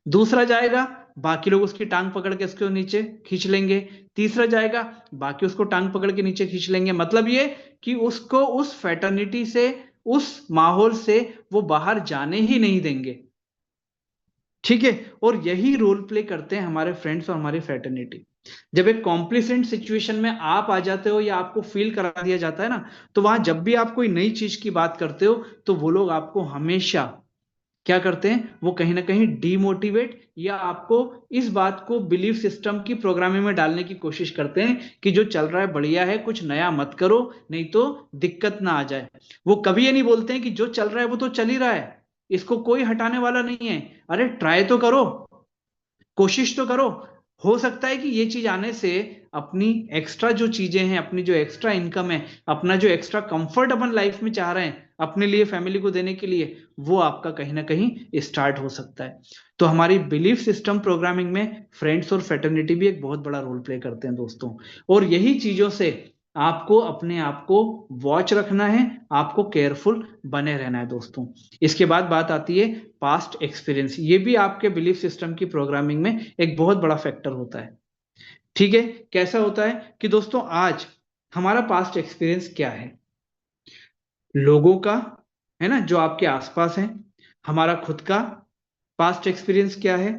S1: दूसरा जाएगा, बाकी लोग उसकी टांग पकड़ के उसको नीचे खींच लेंगे। तीसरा जाएगा, बाकी उसको टांग पकड़ के नीचे खींच लेंगे। मतलब ये कि उसको उस फैटर्निटी से, उस माहौल से वो बाहर जाने ही नहीं देंगे। ठीक है। और यही रोल प्ले करते हैं हमारे फ्रेंड्स और हमारी फ्रेटर्निटी। जब एक कॉम्प्लिसेंट सिचुएशन में आप आ जाते हो या आपको फील करा दिया जाता है ना, तो वहां जब भी आप कोई नई चीज की बात करते हो तो वो लोग आपको हमेशा क्या करते हैं, वो कहीं ना कहीं डीमोटिवेट या आपको इस बात को बिलीफ सिस्टम की प्रोग्रामिंग में डालने की कोशिश करते हैं कि जो चल रहा है बढ़िया है, कुछ नया मत करो नहीं तो दिक्कत ना आ जाए। वो कभी ये नहीं बोलते हैं कि जो चल रहा है वो तो चल ही रहा है, इसको कोई हटाने वाला नहीं है, अरे ट्राई तो करो, कोशिश तो करो। हो सकता है कि ये चीज आने से अपनी एक्स्ट्रा जो चीजें हैं, अपनी जो एक्स्ट्रा इनकम है, अपना जो एक्स्ट्रा कंफर्ट अपन लाइफ में चाह रहे हैं अपने लिए, फैमिली को देने के लिए, वो आपका कहीं ना कहीं स्टार्ट हो सकता है। तो हमारी बिलीफ सिस्टम प्रोग्रामिंग में फ्रेंड्स और फ्रेटर्निटी भी एक बहुत बड़ा रोल प्ले करते हैं दोस्तों। और यही चीजों से आपको अपने आप को वॉच रखना है, आपको केयरफुल बने रहना है दोस्तों। इसके बाद बात आती है पास्ट एक्सपीरियंस। ये भी आपके बिलीफ सिस्टम की प्रोग्रामिंग में एक बहुत बड़ा फैक्टर होता है। ठीक है। कैसा होता है कि दोस्तों आज हमारा पास्ट एक्सपीरियंस क्या है, लोगों का, है ना, जो आपके आसपास है, हमारा खुद का पास्ट एक्सपीरियंस क्या है,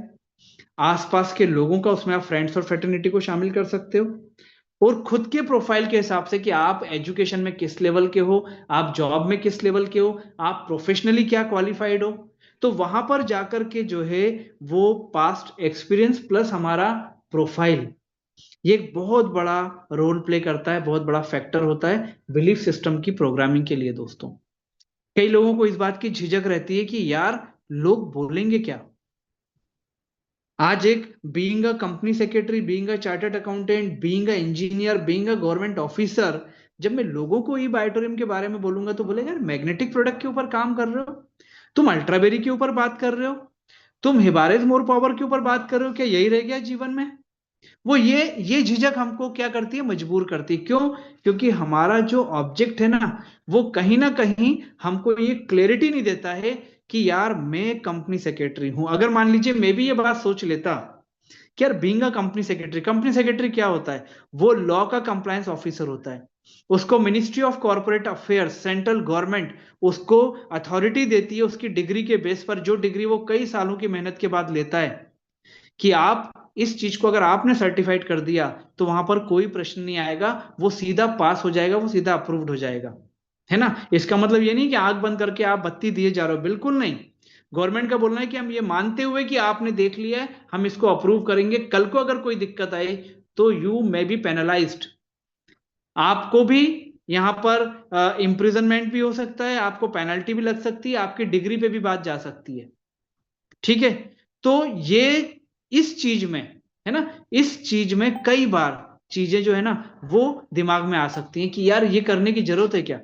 S1: आसपास के लोगों का, उसमें आप फ्रेंड्स और फ्रेटर्निटी को शामिल कर सकते हो, और खुद के प्रोफाइल के हिसाब से कि आप एजुकेशन में किस लेवल के हो, आप जॉब में किस लेवल के हो, आप प्रोफेशनली क्या क्वालिफाइड हो। तो वहां पर जाकर के जो है वो पास्ट एक्सपीरियंस प्लस हमारा प्रोफाइल, ये एक बहुत बड़ा रोल प्ले करता है, बहुत बड़ा फैक्टर होता है बिलीफ सिस्टम की प्रोग्रामिंग के लिए दोस्तों। कई लोगों को इस बात की झिझक रहती है कि यार लोग बोलेंगे क्या। आज एक being a company secretary, being a chartered accountant, being a engineer, being a government officer, जब मैं लोगों को ई बायोटोरियम के बारे में बोलूंगा तो बोलेगा यार मैग्नेटिक प्रोडक्ट के ऊपर काम कर रहे हो, तुम अल्ट्राबेरी के ऊपर बात कर रहे हो, तुम हिबारेज मोर पावर के ऊपर बात कर रहे हो, क्या यही रह गया जीवन में? वो ये झिझक हमको क्या करती है, मजबूर करती है। क्यों? क्योंकि हमारा जो ऑब्जेक्ट है ना, वो कहीं ना कहीं हमको ये क्लैरिटी नहीं देता है कि यार मैं कंपनी सेक्रेटरी हूं। अगर मान लीजिए मैं भी ये बात सोच लेता कि यार being a company secretary, company secretary क्या होता है, वो लॉ का कंप्लायंस ऑफिसर होता है। उसको ministry of corporate affairs, central government उसको अथॉरिटी देती है उसकी डिग्री के बेस पर, जो डिग्री वो कई सालों की मेहनत के बाद लेता है, कि आप इस चीज को अगर आपने सर्टिफाइड कर दिया तो वहां पर कोई प्रश्न नहीं आएगा, वो सीधा पास हो जाएगा, वो सीधा अप्रूव्ड हो जाएगा। है ना? इसका मतलब ये नहीं कि आंख बंद करके आप बत्ती दिए जा रहे हो, बिल्कुल नहीं। गवर्नमेंट का बोलना है कि हम ये मानते हुए कि आपने देख लिया है, हम इसको अप्रूव करेंगे, कल को अगर कोई दिक्कत आए तो यू मे बी पेनलाइज्ड, आपको भी यहां पर इम्प्रिजनमेंट भी हो सकता है, आपको पेनल्टी भी लग सकती है, आपकी डिग्री पे भी बात जा सकती है। ठीक है। तो ये इस चीज में, है ना, इस चीज में कई बार चीजें जो है ना वो दिमाग में आ सकती हैं कि यार ये करने की जरूरत है क्या।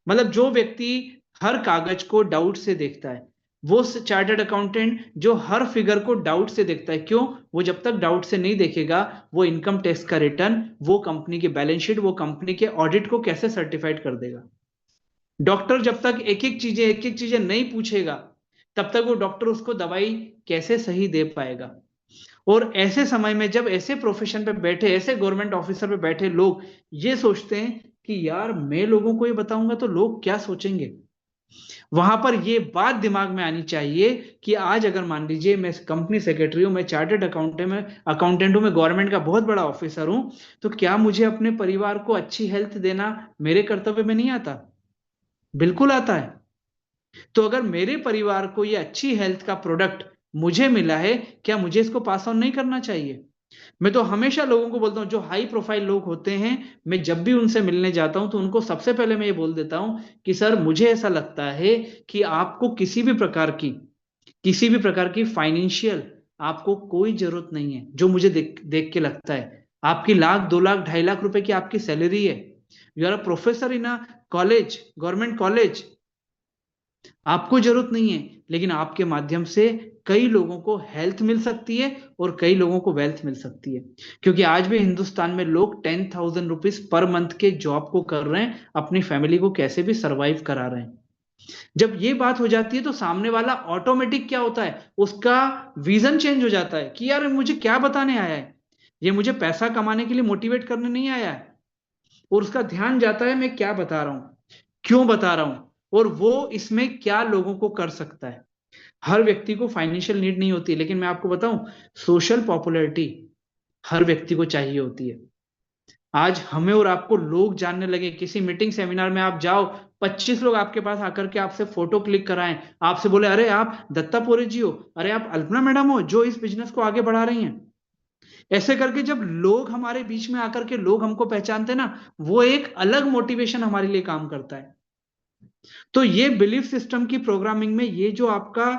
S1: मतलब जो व्यक्ति हर कागज को डाउट से देखता है, वो चार्टर्ड अकाउंटेंट जो हर फिगर को डाउट से देखता है, क्यों? वो जब तक डाउट से नहीं देखेगा वो इनकम टैक्स का रिटर्न, वो कंपनी की बैलेंस शीट, वो कंपनी के ऑडिट को कैसे सर्टिफाइड कर देगा। डॉक्टर जब तक एक एक चीजें नहीं पूछेगा तब तक वो डॉक्टर उसको दवाई कैसे सही दे पाएगा। और ऐसे समय में जब ऐसे प्रोफेशन पे बैठे, ऐसे गवर्नमेंट ऑफिसर पे बैठे लोग ये सोचते हैं कि यार मैं लोगों को ये बताऊंगा तो लोग क्या सोचेंगे, वहां पर ये बात दिमाग में आनी चाहिए कि आज अगर मान लीजिए मैं कंपनी सेक्रेटरी हूं, मैं चार्टर्ड अकाउंटेंट हूं, मैं गवर्नमेंट का बहुत बड़ा ऑफिसर हूं, तो क्या मुझे अपने परिवार को अच्छी हेल्थ देना मेरे कर्तव्य में नहीं आता? बिल्कुल आता है। तो अगर मेरे परिवार को ये अच्छी हेल्थ का प्रोडक्ट मुझे मिला है, क्या मुझे इसको पास ऑन नहीं करना चाहिए? मैं तो हमेशा लोगों को बोलता हूं, जो हाई प्रोफाइल लोग होते हैं, मैं जब भी उनसे मिलने जाता हूं तो उनको सबसे पहले मैं ये बोल देता हूं कि सर मुझे ऐसा लगता है कि आपको किसी भी प्रकार की फाइनेंशियल आपको कोई जरूरत नहीं है। जो मुझे देख देख के लगता है, आपकी लाख, 2 लाख, 2.5 लाख रुपए की आपकी सैलरी है, you are a professor in a college, government college, आपको जरूरत नहीं है, लेकिन आपके माध्यम से कई लोगों को हेल्थ मिल सकती है और कई लोगों को वेल्थ मिल सकती है। क्योंकि आज भी हिंदुस्तान में लोग 10,000 रुपीज पर मंथ के जॉब को कर रहे हैं, अपनी फैमिली को कैसे भी सरवाइव करा रहे हैं। जब ये बात हो जाती है तो सामने वाला ऑटोमेटिक क्या होता है, उसका विजन चेंज हो जाता है कि यार मुझे क्या बताने आया है, ये मुझे पैसा कमाने के लिए मोटिवेट करने नहीं आया है। और उसका ध्यान जाता है मैं क्या बता रहा हूं, क्यों बता रहा हूं, और वो इसमें क्या लोगों को कर सकता है। हर व्यक्ति को फाइनेंशियल नीड नहीं होती, लेकिन मैं आपको बताऊं, सोशल पॉपुलैरिटी हर व्यक्ति को चाहिए होती है। आज हमें और आपको लोग जानने लगे, किसी मीटिंग सेमिनार में आप जाओ, 25 लोग आपके पास आकर के आपसे फोटो क्लिक कराएं, आपसे बोले अरे आप दत्तापुरे जी हो, अरे आप अल्पना मैडम हो जो इस बिजनेस को आगे बढ़ा रही हैं। ऐसे करके जब लोग हमारे बीच में आकर के लोग हमको पहचानते ना, वो एक अलग मोटिवेशन हमारे लिए काम करता है। तो ये बिलीफ सिस्टम की प्रोग्रामिंग में ये जो आपका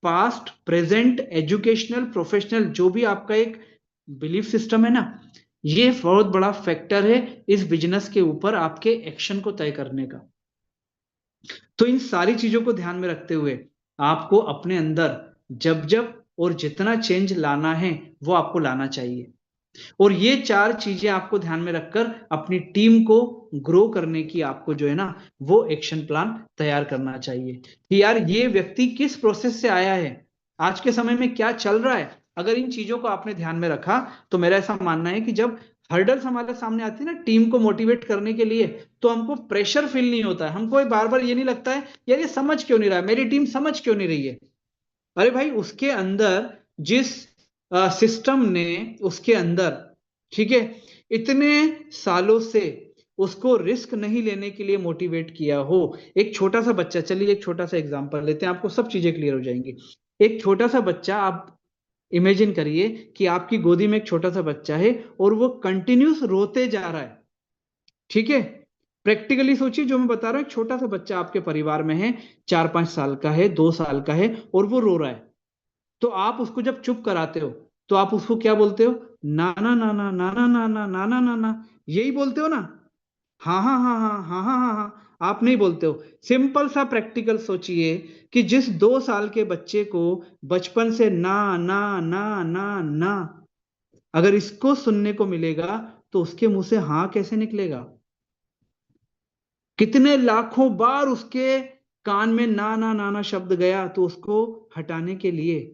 S1: पास्ट प्रेजेंट एजुकेशनल प्रोफेशनल जो भी आपका एक बिलीफ सिस्टम है ना, ये बहुत बड़ा फैक्टर है इस बिजनेस के ऊपर आपके एक्शन को तय करने का। तो इन सारी चीजों को ध्यान में रखते हुए आपको अपने अंदर जब जब और जितना चेंज लाना है वो आपको लाना चाहिए। और ये चार चीजें आपको ध्यान में रखकर अपनी टीम को ग्रो करने की आपको जो है ना वो एक्शन प्लान तैयार करना चाहिए कि यार ये व्यक्ति किस प्रोसेस से आया है, आज के समय में क्या चल रहा है। अगर इन चीजों को आपने ध्यान में रखा तो मेरा ऐसा मानना है कि जब हर्डल्स हमारे सामने आती है ना टीम को मोटिवेट करने के लिए, तो हमको प्रेशर फील नहीं होता है, हमको बार बार ये नहीं लगता है यार ये समझ क्यों नहीं रहा है, मेरी टीम समझ क्यों नहीं रही है। अरे भाई उसके अंदर जिस सिस्टम ने उसके अंदर, ठीक है, इतने सालों से उसको रिस्क नहीं लेने के लिए मोटिवेट किया हो। एक छोटा सा बच्चा, चलिए एक छोटा सा एग्जांपल लेते हैं, आपको सब चीजें क्लियर हो जाएंगी। एक छोटा सा बच्चा, आप इमेजिन करिए कि आपकी गोदी में एक छोटा सा बच्चा है और वो कंटिन्यूस रोते जा रहा है, ठीक है। प्रैक्टिकली सोचिए जो मैं बता रहा हूं, एक छोटा सा बच्चा आपके परिवार में है, 4-5 साल का है, 2 साल का है, और वो रो रहा है। तो आप उसको जब चुप कराते हो तो आप उसको क्या बोलते हो, नाना नाना नाना नाना नाना नाना, यही बोलते हो ना। हाँ हाँ हाँ हाँ हाँ हाँ हाँ हाँ, आप नहीं बोलते हो। सिंपल सा प्रैक्टिकल सोचिए कि जिस 2 साल के बच्चे को बचपन से ना ना ना ना ना, अगर इसको सुनने को मिलेगा तो उसके मुंह से हाँ कैसे निकलेगा। कितने लाखों बार उसके कान में ना ना ना ना शब्द गया, तो उसको हटाने के लिए,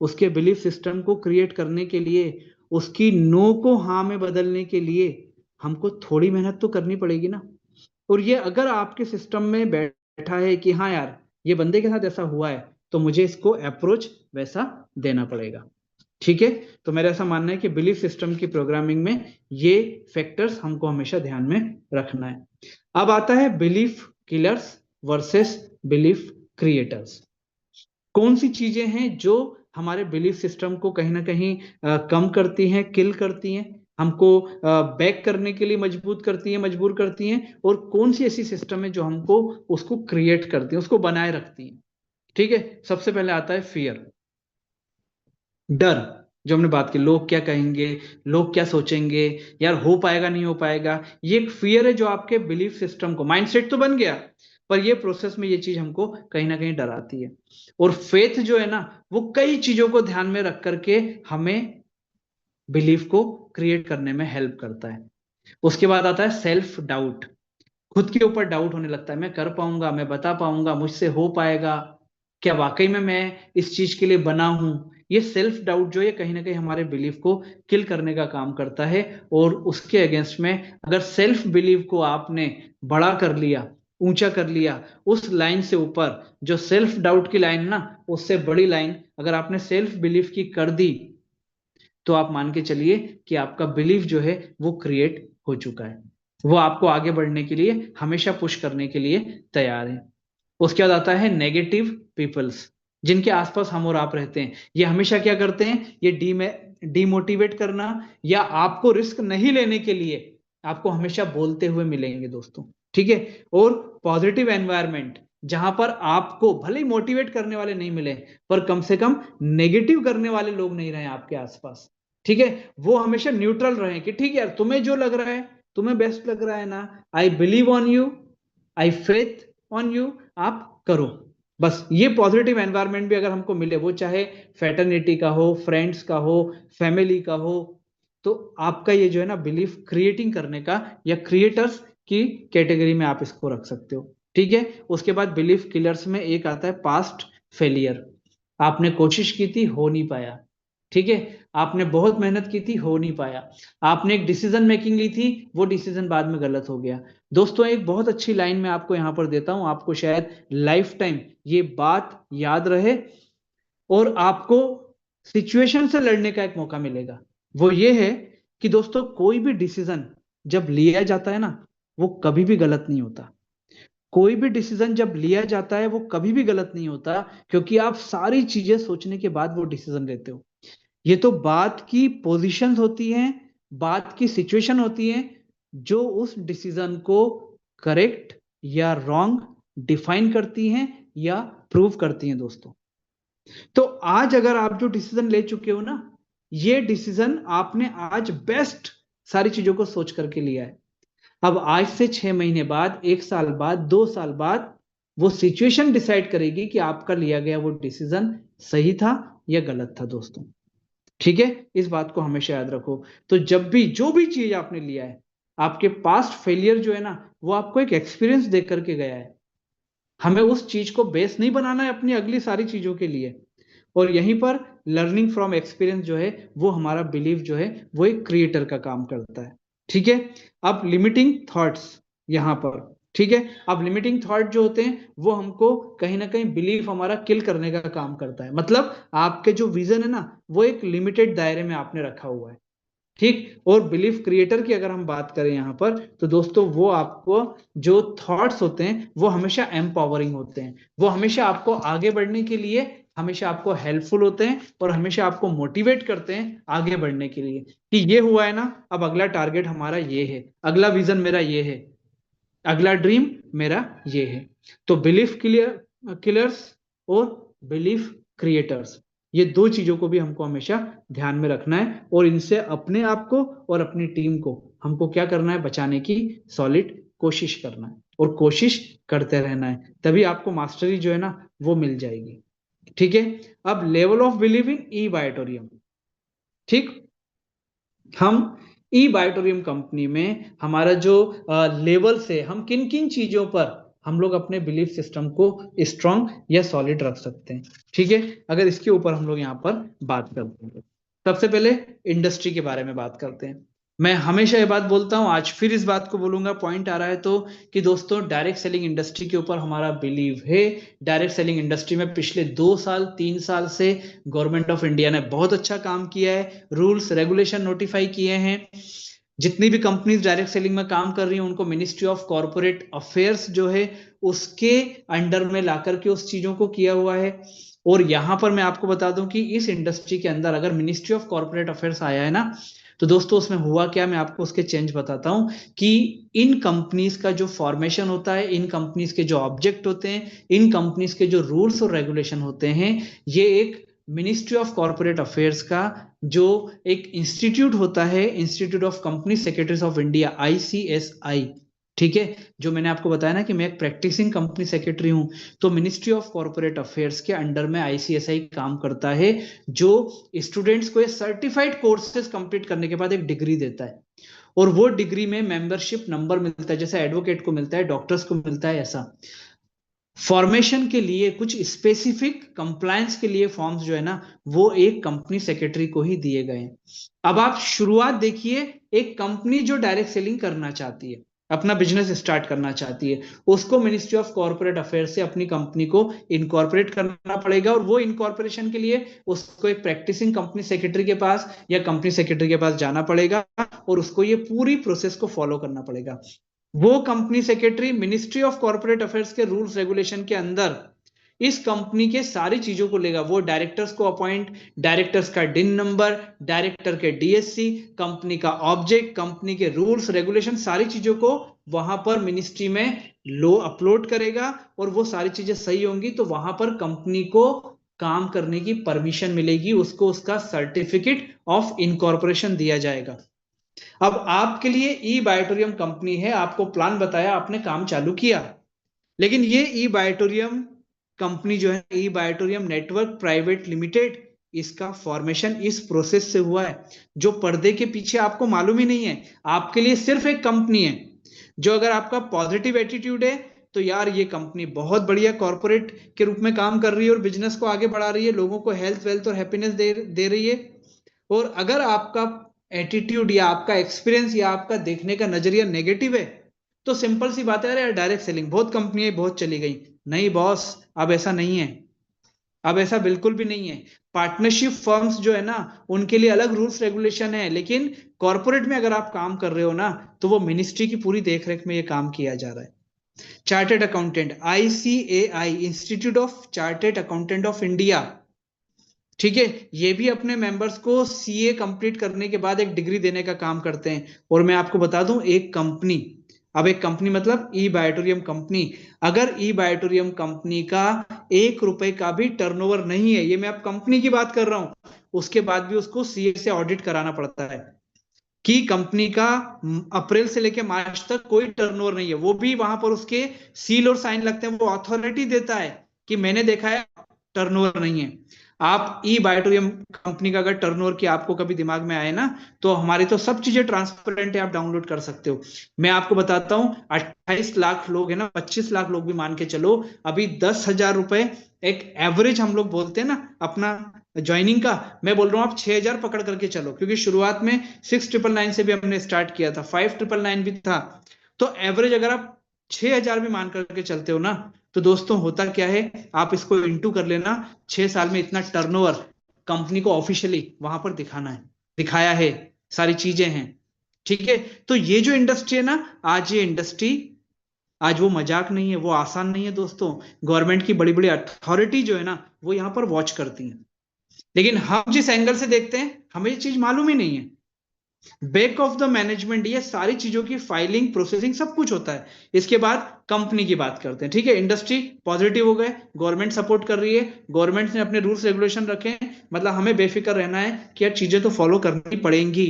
S1: उसके बिलीफ सिस्टम को क्रिएट करने के लिए, उसकी नो को हाँ में बदलने के लिए हमको थोड़ी मेहनत तो करनी पड़ेगी ना। और ये अगर आपके सिस्टम में बैठा है कि हाँ यार ये बंदे के साथ ऐसा हुआ है, तो मुझे इसको अप्रोच वैसा देना पड़ेगा, ठीक है। तो मेरा ऐसा मानना है कि बिलीफ सिस्टम की प्रोग्रामिंग में ये फैक्टर्स हमको हमेशा ध्यान में रखना है। अब आता है belief killers versus belief creators. कौन सी चीजें हैं जो हमारे बिलीफ सिस्टम को कहीं ना कहीं कम करती हैं, किल करती हैं, हमको बैक करने के लिए मजबूत करती हैं, मजबूर करती हैं, और कौन सी ऐसी सिस्टम है जो हमको उसको क्रिएट करती है, उसको बनाए रखती हैं। ठीक है, सबसे पहले आता है फियर, डर। जो हमने बात की, लोग क्या कहेंगे, लोग क्या सोचेंगे, यार हो पाएगा नहीं हो पाएगा, ये एक फियर है जो आपके बिलीफ सिस्टम को, माइंडसेट तो बन गया, पर ये प्रोसेस में ये चीज हमको कहीं ना कहीं डराती है। और फेथ जो है ना, वो कई चीजों को ध्यान में रख करके हमें बिलीफ को क्रिएट करने में हेल्प करता है। उसके बाद आता है सेल्फ डाउट, खुद के ऊपर डाउट होने लगता है, मैं कर पाऊंगा, मैं बता पाऊंगा, मुझसे हो पाएगा, क्या वाकई में मैं इस चीज के लिए बना हूं। ये सेल्फ डाउट जो है कहीं ना कहीं हमारे बिलीफ को किल करने का काम करता है। और उसके अगेंस्ट में अगर सेल्फ बिलीव को आपने बड़ा कर लिया, ऊंचा कर लिया, उस लाइन से ऊपर जो सेल्फ डाउट की लाइन ना, उससे बड़ी लाइन अगर आपने सेल्फ बिलीफ की कर दी, तो आप मान के चलिए कि आपका बिलीफ जो है वो क्रिएट हो चुका है, वो आपको आगे बढ़ने के लिए हमेशा पुश करने के लिए तैयार है। उसके बाद आता है नेगेटिव पीपल्स, जिनके आसपास हम और आप रहते हैं, ये हमेशा क्या करते हैं, ये डीमोटिवेट करना या आपको रिस्क नहीं लेने के लिए आपको हमेशा बोलते हुए मिलेंगे दोस्तों, ठीक है। और पॉजिटिव एनवायरनमेंट, जहां पर आपको भले ही मोटिवेट करने वाले नहीं मिले, पर कम से कम नेगेटिव करने वाले लोग नहीं रहे आपके आसपास, ठीक है। वो हमेशा न्यूट्रल रहे कि ठीक है यार, तुम्हें जो लग रहा है, तुम्हें बेस्ट लग रहा है ना, I believe on you, I faith on you, आप करो, बस ये पॉजिटिव एनवायरनमेंट भी अगर हमको मिले, वो चाहे फैटर्निटी का हो, फ्रेंड्स का हो, फैमिली का हो, तो आपका ये जो है ना बिलीफ क्रिएटिंग करने का या क्रिएटर्स की कैटेगरी में आप इसको रख सकते हो। ठीक है। उसके बाद बिलीफ किलर्स में एक आता है पास्ट फेलियर। आपने कोशिश की थी, हो नहीं पाया। ठीक है। आपने बहुत मेहनत की थी, हो नहीं पाया। आपने एक डिसीजन मेकिंग ली थी, वो डिसीजन बाद में गलत हो गया। दोस्तों एक बहुत अच्छी लाइन मैं आपको यहां पर देता हूं, आपको शायद लाइफ टाइम ये बात याद रहे और आपको सिचुएशन से लड़ने का एक मौका मिलेगा। वो ये है कि दोस्तों कोई भी डिसीजन जब लिया जाता है ना, वो कभी भी गलत नहीं होता। कोई भी डिसीजन जब लिया जाता है वो कभी भी गलत नहीं होता, क्योंकि आप सारी चीजें सोचने के बाद वो डिसीजन लेते हो। ये तो बात की पोजीशंस होती हैं, बात की सिचुएशन होती है, जो उस डिसीजन को करेक्ट या रॉन्ग डिफाइन करती हैं या प्रूव करती हैं दोस्तों। तो आज अगर आप जो डिसीजन ले चुके हो ना, ये डिसीजन आपने आज बेस्ट सारी चीजों को सोच करके लिया है। अब आज से 6 महीने बाद, 1 साल बाद, 2 साल बाद वो सिचुएशन डिसाइड करेगी कि आपका लिया गया वो डिसीजन सही था या गलत था दोस्तों। ठीक है। इस बात को हमेशा याद रखो। तो जब भी जो भी चीज आपने लिया है, आपके पास्ट फेलियर जो है ना, वो आपको एक एक्सपीरियंस दे करके गया है। हमें उस चीज को बेस नहीं बनाना है अपनी अगली सारी चीजों के लिए। और यहीं पर लर्निंग फ्रॉम एक्सपीरियंस जो है, वो हमारा बिलीव जो है, वो एक क्रिएटर का काम करता है। ठीक है। अब लिमिटिंग थॉट्स यहां पर, ठीक है, अब लिमिटिंग थॉट जो होते हैं वो हमको कहीं ना कहीं बिलीफ हमारा किल करने का काम करता है। मतलब आपके जो विजन है ना, वो एक लिमिटेड दायरे में आपने रखा हुआ है। ठीक। और बिलीफ क्रिएटर की अगर हम बात करें यहां पर, तो दोस्तों वो आपको जो थॉट्स होते हैं वो हमेशा एम्पावरिंग होते हैं। वो हमेशा आपको आगे बढ़ने के लिए, हमेशा आपको हेल्पफुल होते हैं और हमेशा आपको मोटिवेट करते हैं आगे बढ़ने के लिए, कि ये हुआ है ना, अब अगला टारगेट हमारा ये है, अगला विजन मेरा ये है, अगला ड्रीम मेरा ये है। तो बिलीफ किलर्स और बिलीफ क्रिएटर्स, ये दो चीजों को भी हमको हमेशा ध्यान में रखना है, और इनसे अपने आप को और अपनी टीम को हमको क्या करना है, बचाने की सॉलिड कोशिश करना है और कोशिश करते रहना है। तभी आपको मास्टरी जो है ना, वो मिल जाएगी। ठीक है। अब लेवल ऑफ बिलीव इन ई बायोटोरियम। ठीक। हम ई बायोटोरियम कंपनी में हमारा जो लेवल से हम किन किन चीजों पर हम लोग अपने बिलीफ सिस्टम को स्ट्रांग या सॉलिड रख सकते हैं। ठीक है। अगर इसके ऊपर हम लोग यहाँ पर बात करते हैं, सबसे पहले इंडस्ट्री के बारे में बात करते हैं। मैं हमेशा ये बात बोलता हूं, आज फिर इस बात को बोलूंगा, पॉइंट आ रहा है तो, कि दोस्तों डायरेक्ट सेलिंग इंडस्ट्री के ऊपर हमारा बिलीव है। डायरेक्ट सेलिंग इंडस्ट्री में पिछले 2 साल 3 साल से गवर्नमेंट ऑफ इंडिया ने बहुत अच्छा काम किया है, रूल्स रेगुलेशन नोटिफाई किए हैं। जितनी भी कंपनीज डायरेक्ट सेलिंग में काम कर रही हैं, उनको मिनिस्ट्री ऑफ कॉरपोरेट अफेयर्स जो है उसके अंडर में ला करके उस चीजों को किया हुआ है। और यहां पर मैं आपको बता दूं कि इस इंडस्ट्री के अंदर अगर मिनिस्ट्री ऑफ कॉरपोरेट अफेयर्स आया है ना, तो दोस्तों उसमें हुआ क्या, मैं आपको उसके चेंज बताता हूं, कि इन कंपनीज का जो फॉर्मेशन होता है, इन कंपनीज के जो ऑब्जेक्ट होते हैं, इन कंपनीज के जो रूल्स और रेगुलेशन होते हैं, ये एक मिनिस्ट्री ऑफ कॉरपोरेट अफेयर्स का जो एक इंस्टीट्यूट होता है, institute of company secretaries of India, ICSI. ठीक है। जो मैंने आपको बताया ना कि मैं एक प्रैक्टिसिंग कंपनी सेक्रेटरी हूं, तो मिनिस्ट्री ऑफ कॉरपोरेट अफेयर्स के अंडर में आईसीएसआई काम करता है, जो स्टूडेंट्स को सर्टिफाइड कोर्सेज कंप्लीट करने के बाद एक डिग्री देता है। और वो डिग्री में मेंबरशिप नंबर मिलता है, जैसे एडवोकेट को मिलता है, डॉक्टर्स को मिलता है, ऐसा फॉर्मेशन के लिए कुछ स्पेसिफिक कंप्लायंस के लिए फॉर्म्स जो है ना, वो एक कंपनी सेक्रेटरी को ही दिए गए हैं। अब आप शुरुआत देखिए, एक कंपनी जो डायरेक्ट सेलिंग करना चाहती है, अपना बिजनेस स्टार्ट करना चाहती है, उसको मिनिस्ट्री ऑफ कॉर्पोरेट अफेयर से अपनी कंपनी को इनकॉर्पोरेट करना पड़ेगा। और वो इनकॉर्पोरेशन के लिए उसको एक प्रैक्टिसिंग कंपनी सेक्रेटरी के पास या कंपनी सेक्रेटरी के पास जाना पड़ेगा, और उसको ये पूरी प्रोसेस को फॉलो करना पड़ेगा। वो company secretary ministry of corporate affairs के रूल्स रेगुलेशन के अंदर इस कंपनी के सारी चीजों को लेगा। वो डायरेक्टर्स को अपॉइंट, डायरेक्टर्स का डिन नंबर, डायरेक्टर के डीएससी, कंपनी का ऑब्जेक्ट, कंपनी के रूल्स रेगुलेशन, सारी चीजों को वहां पर मिनिस्ट्री में लो अपलोड करेगा। और वो सारी चीजें सही होंगी तो वहां पर कंपनी को काम करने की परमिशन मिलेगी, उसको उसका सर्टिफिकेट ऑफ इनकॉर्पोरेशन दिया जाएगा। अब आपके लिए ई बायोटोरियम कंपनी है, आपको प्लान बताया, आपने काम चालू किया, लेकिन ये ई बायोटोरियम कंपनी जो है ई बायोटोरियम नेटवर्क प्राइवेट लिमिटेड, इसका फॉर्मेशन इस प्रोसेस से हुआ है, जो पर्दे के पीछे आपको मालूम ही नहीं है। आपके लिए सिर्फ एक कंपनी है जो, अगर आपका पॉजिटिव एटीट्यूड है तो यार ये कंपनी बहुत बढ़िया कॉर्पोरेट के रूप में काम कर रही है और बिजनेस को आगे बढ़ा रही है, लोगों को हेल्थ वेल्थ और हैप्पीनेस दे रही है। और अगर आपका एटीट्यूड या आपका एक्सपीरियंस या आपका देखने का नजरिया नेगेटिव है, तो सिंपल सी बात है, अरे यार डायरेक्ट सेलिंग बहुत कंपनी बहुत चली गई। नहीं बॉस, अब ऐसा नहीं है, अब ऐसा बिल्कुल भी नहीं है। पार्टनरशिप फर्म्स जो है ना, उनके लिए अलग रूल्स रेगुलेशन है, लेकिन कॉर्पोरेट में अगर आप काम कर रहे हो ना, तो वो मिनिस्ट्री की पूरी देखरेख में ये काम किया जा रहा है। Chartered accountant, ICAI, institute of chartered accountant of India, ठीक है, ये भी अपने मेंबर्स को सीए कंप्लीट करने के बाद एक डिग्री देने का काम करते हैं। और मैं आपको बता दूं, एक कंपनी, अब एक कंपनी मतलब ई बायोटोरियम कंपनी, अगर ई बायोटोरियम कंपनी का 1 रुपए का भी टर्नओवर नहीं है, ये मैं अब कंपनी की बात कर रहा हूं, उसके बाद भी उसको सीए से ऑडिट कराना पड़ता है कि कंपनी का अप्रैल से लेकर मार्च तक कोई टर्नओवर नहीं है, वो भी वहां पर उसके सील और साइन लगते हैं, वो अथॉरिटी देता है कि मैंने देखा है टर्नओवर नहीं है। आप ई बायोटोरियम कंपनी का अगर टर्नओवर की आपको कभी दिमाग में आए ना, तो हमारी तो सब चीजें ट्रांसपेरेंट है, आप डाउनलोड कर सकते हो। मैं आपको बताता हूं, 28 लाख लोग है ना, 25 लाख लोग भी मान के चलो, अभी 10,000 रुपए एक एवरेज हम लोग बोलते हैं ना अपना ज्वाइनिंग का, मैं बोल रहा हूं आप 6,000 पकड़ करके चलो, क्योंकि शुरुआत में 6,999 से भी हमने स्टार्ट किया था, 5,999 भी था। तो एवरेज अगर आप 6,000 भी मान करके चलते हो ना, तो दोस्तों होता क्या है, आप इसको इंटू कर लेना, 6 साल में इतना टर्नओवर कंपनी को ऑफिशियली वहां पर दिखाना है, दिखाया है, सारी चीजें हैं। ठीक है, तो ये जो इंडस्ट्री है ना, आज ये इंडस्ट्री, आज वो मजाक नहीं है, वो आसान नहीं है दोस्तों। गवर्नमेंट की बड़ी बड़ी अथॉरिटी जो है ना, वो यहाँ पर वॉच करती है, लेकिन हम जिस एंगल से देखते हैं, हमें ये चीज मालूम ही नहीं है। बैक ऑफ द मैनेजमेंट ये सारी चीजों की फाइलिंग प्रोसेसिंग सब कुछ होता है। इसके बाद कंपनी की बात करते हैं। ठीक है, इंडस्ट्री पॉजिटिव हो गए, गवर्नमेंट सपोर्ट कर रही है, गवर्नमेंट ने अपने रूल्स रेगुलेशन रखे हैं, मतलब हमें बेफिक्र रहना है कि यार चीजें तो फॉलो करनी पड़ेंगी।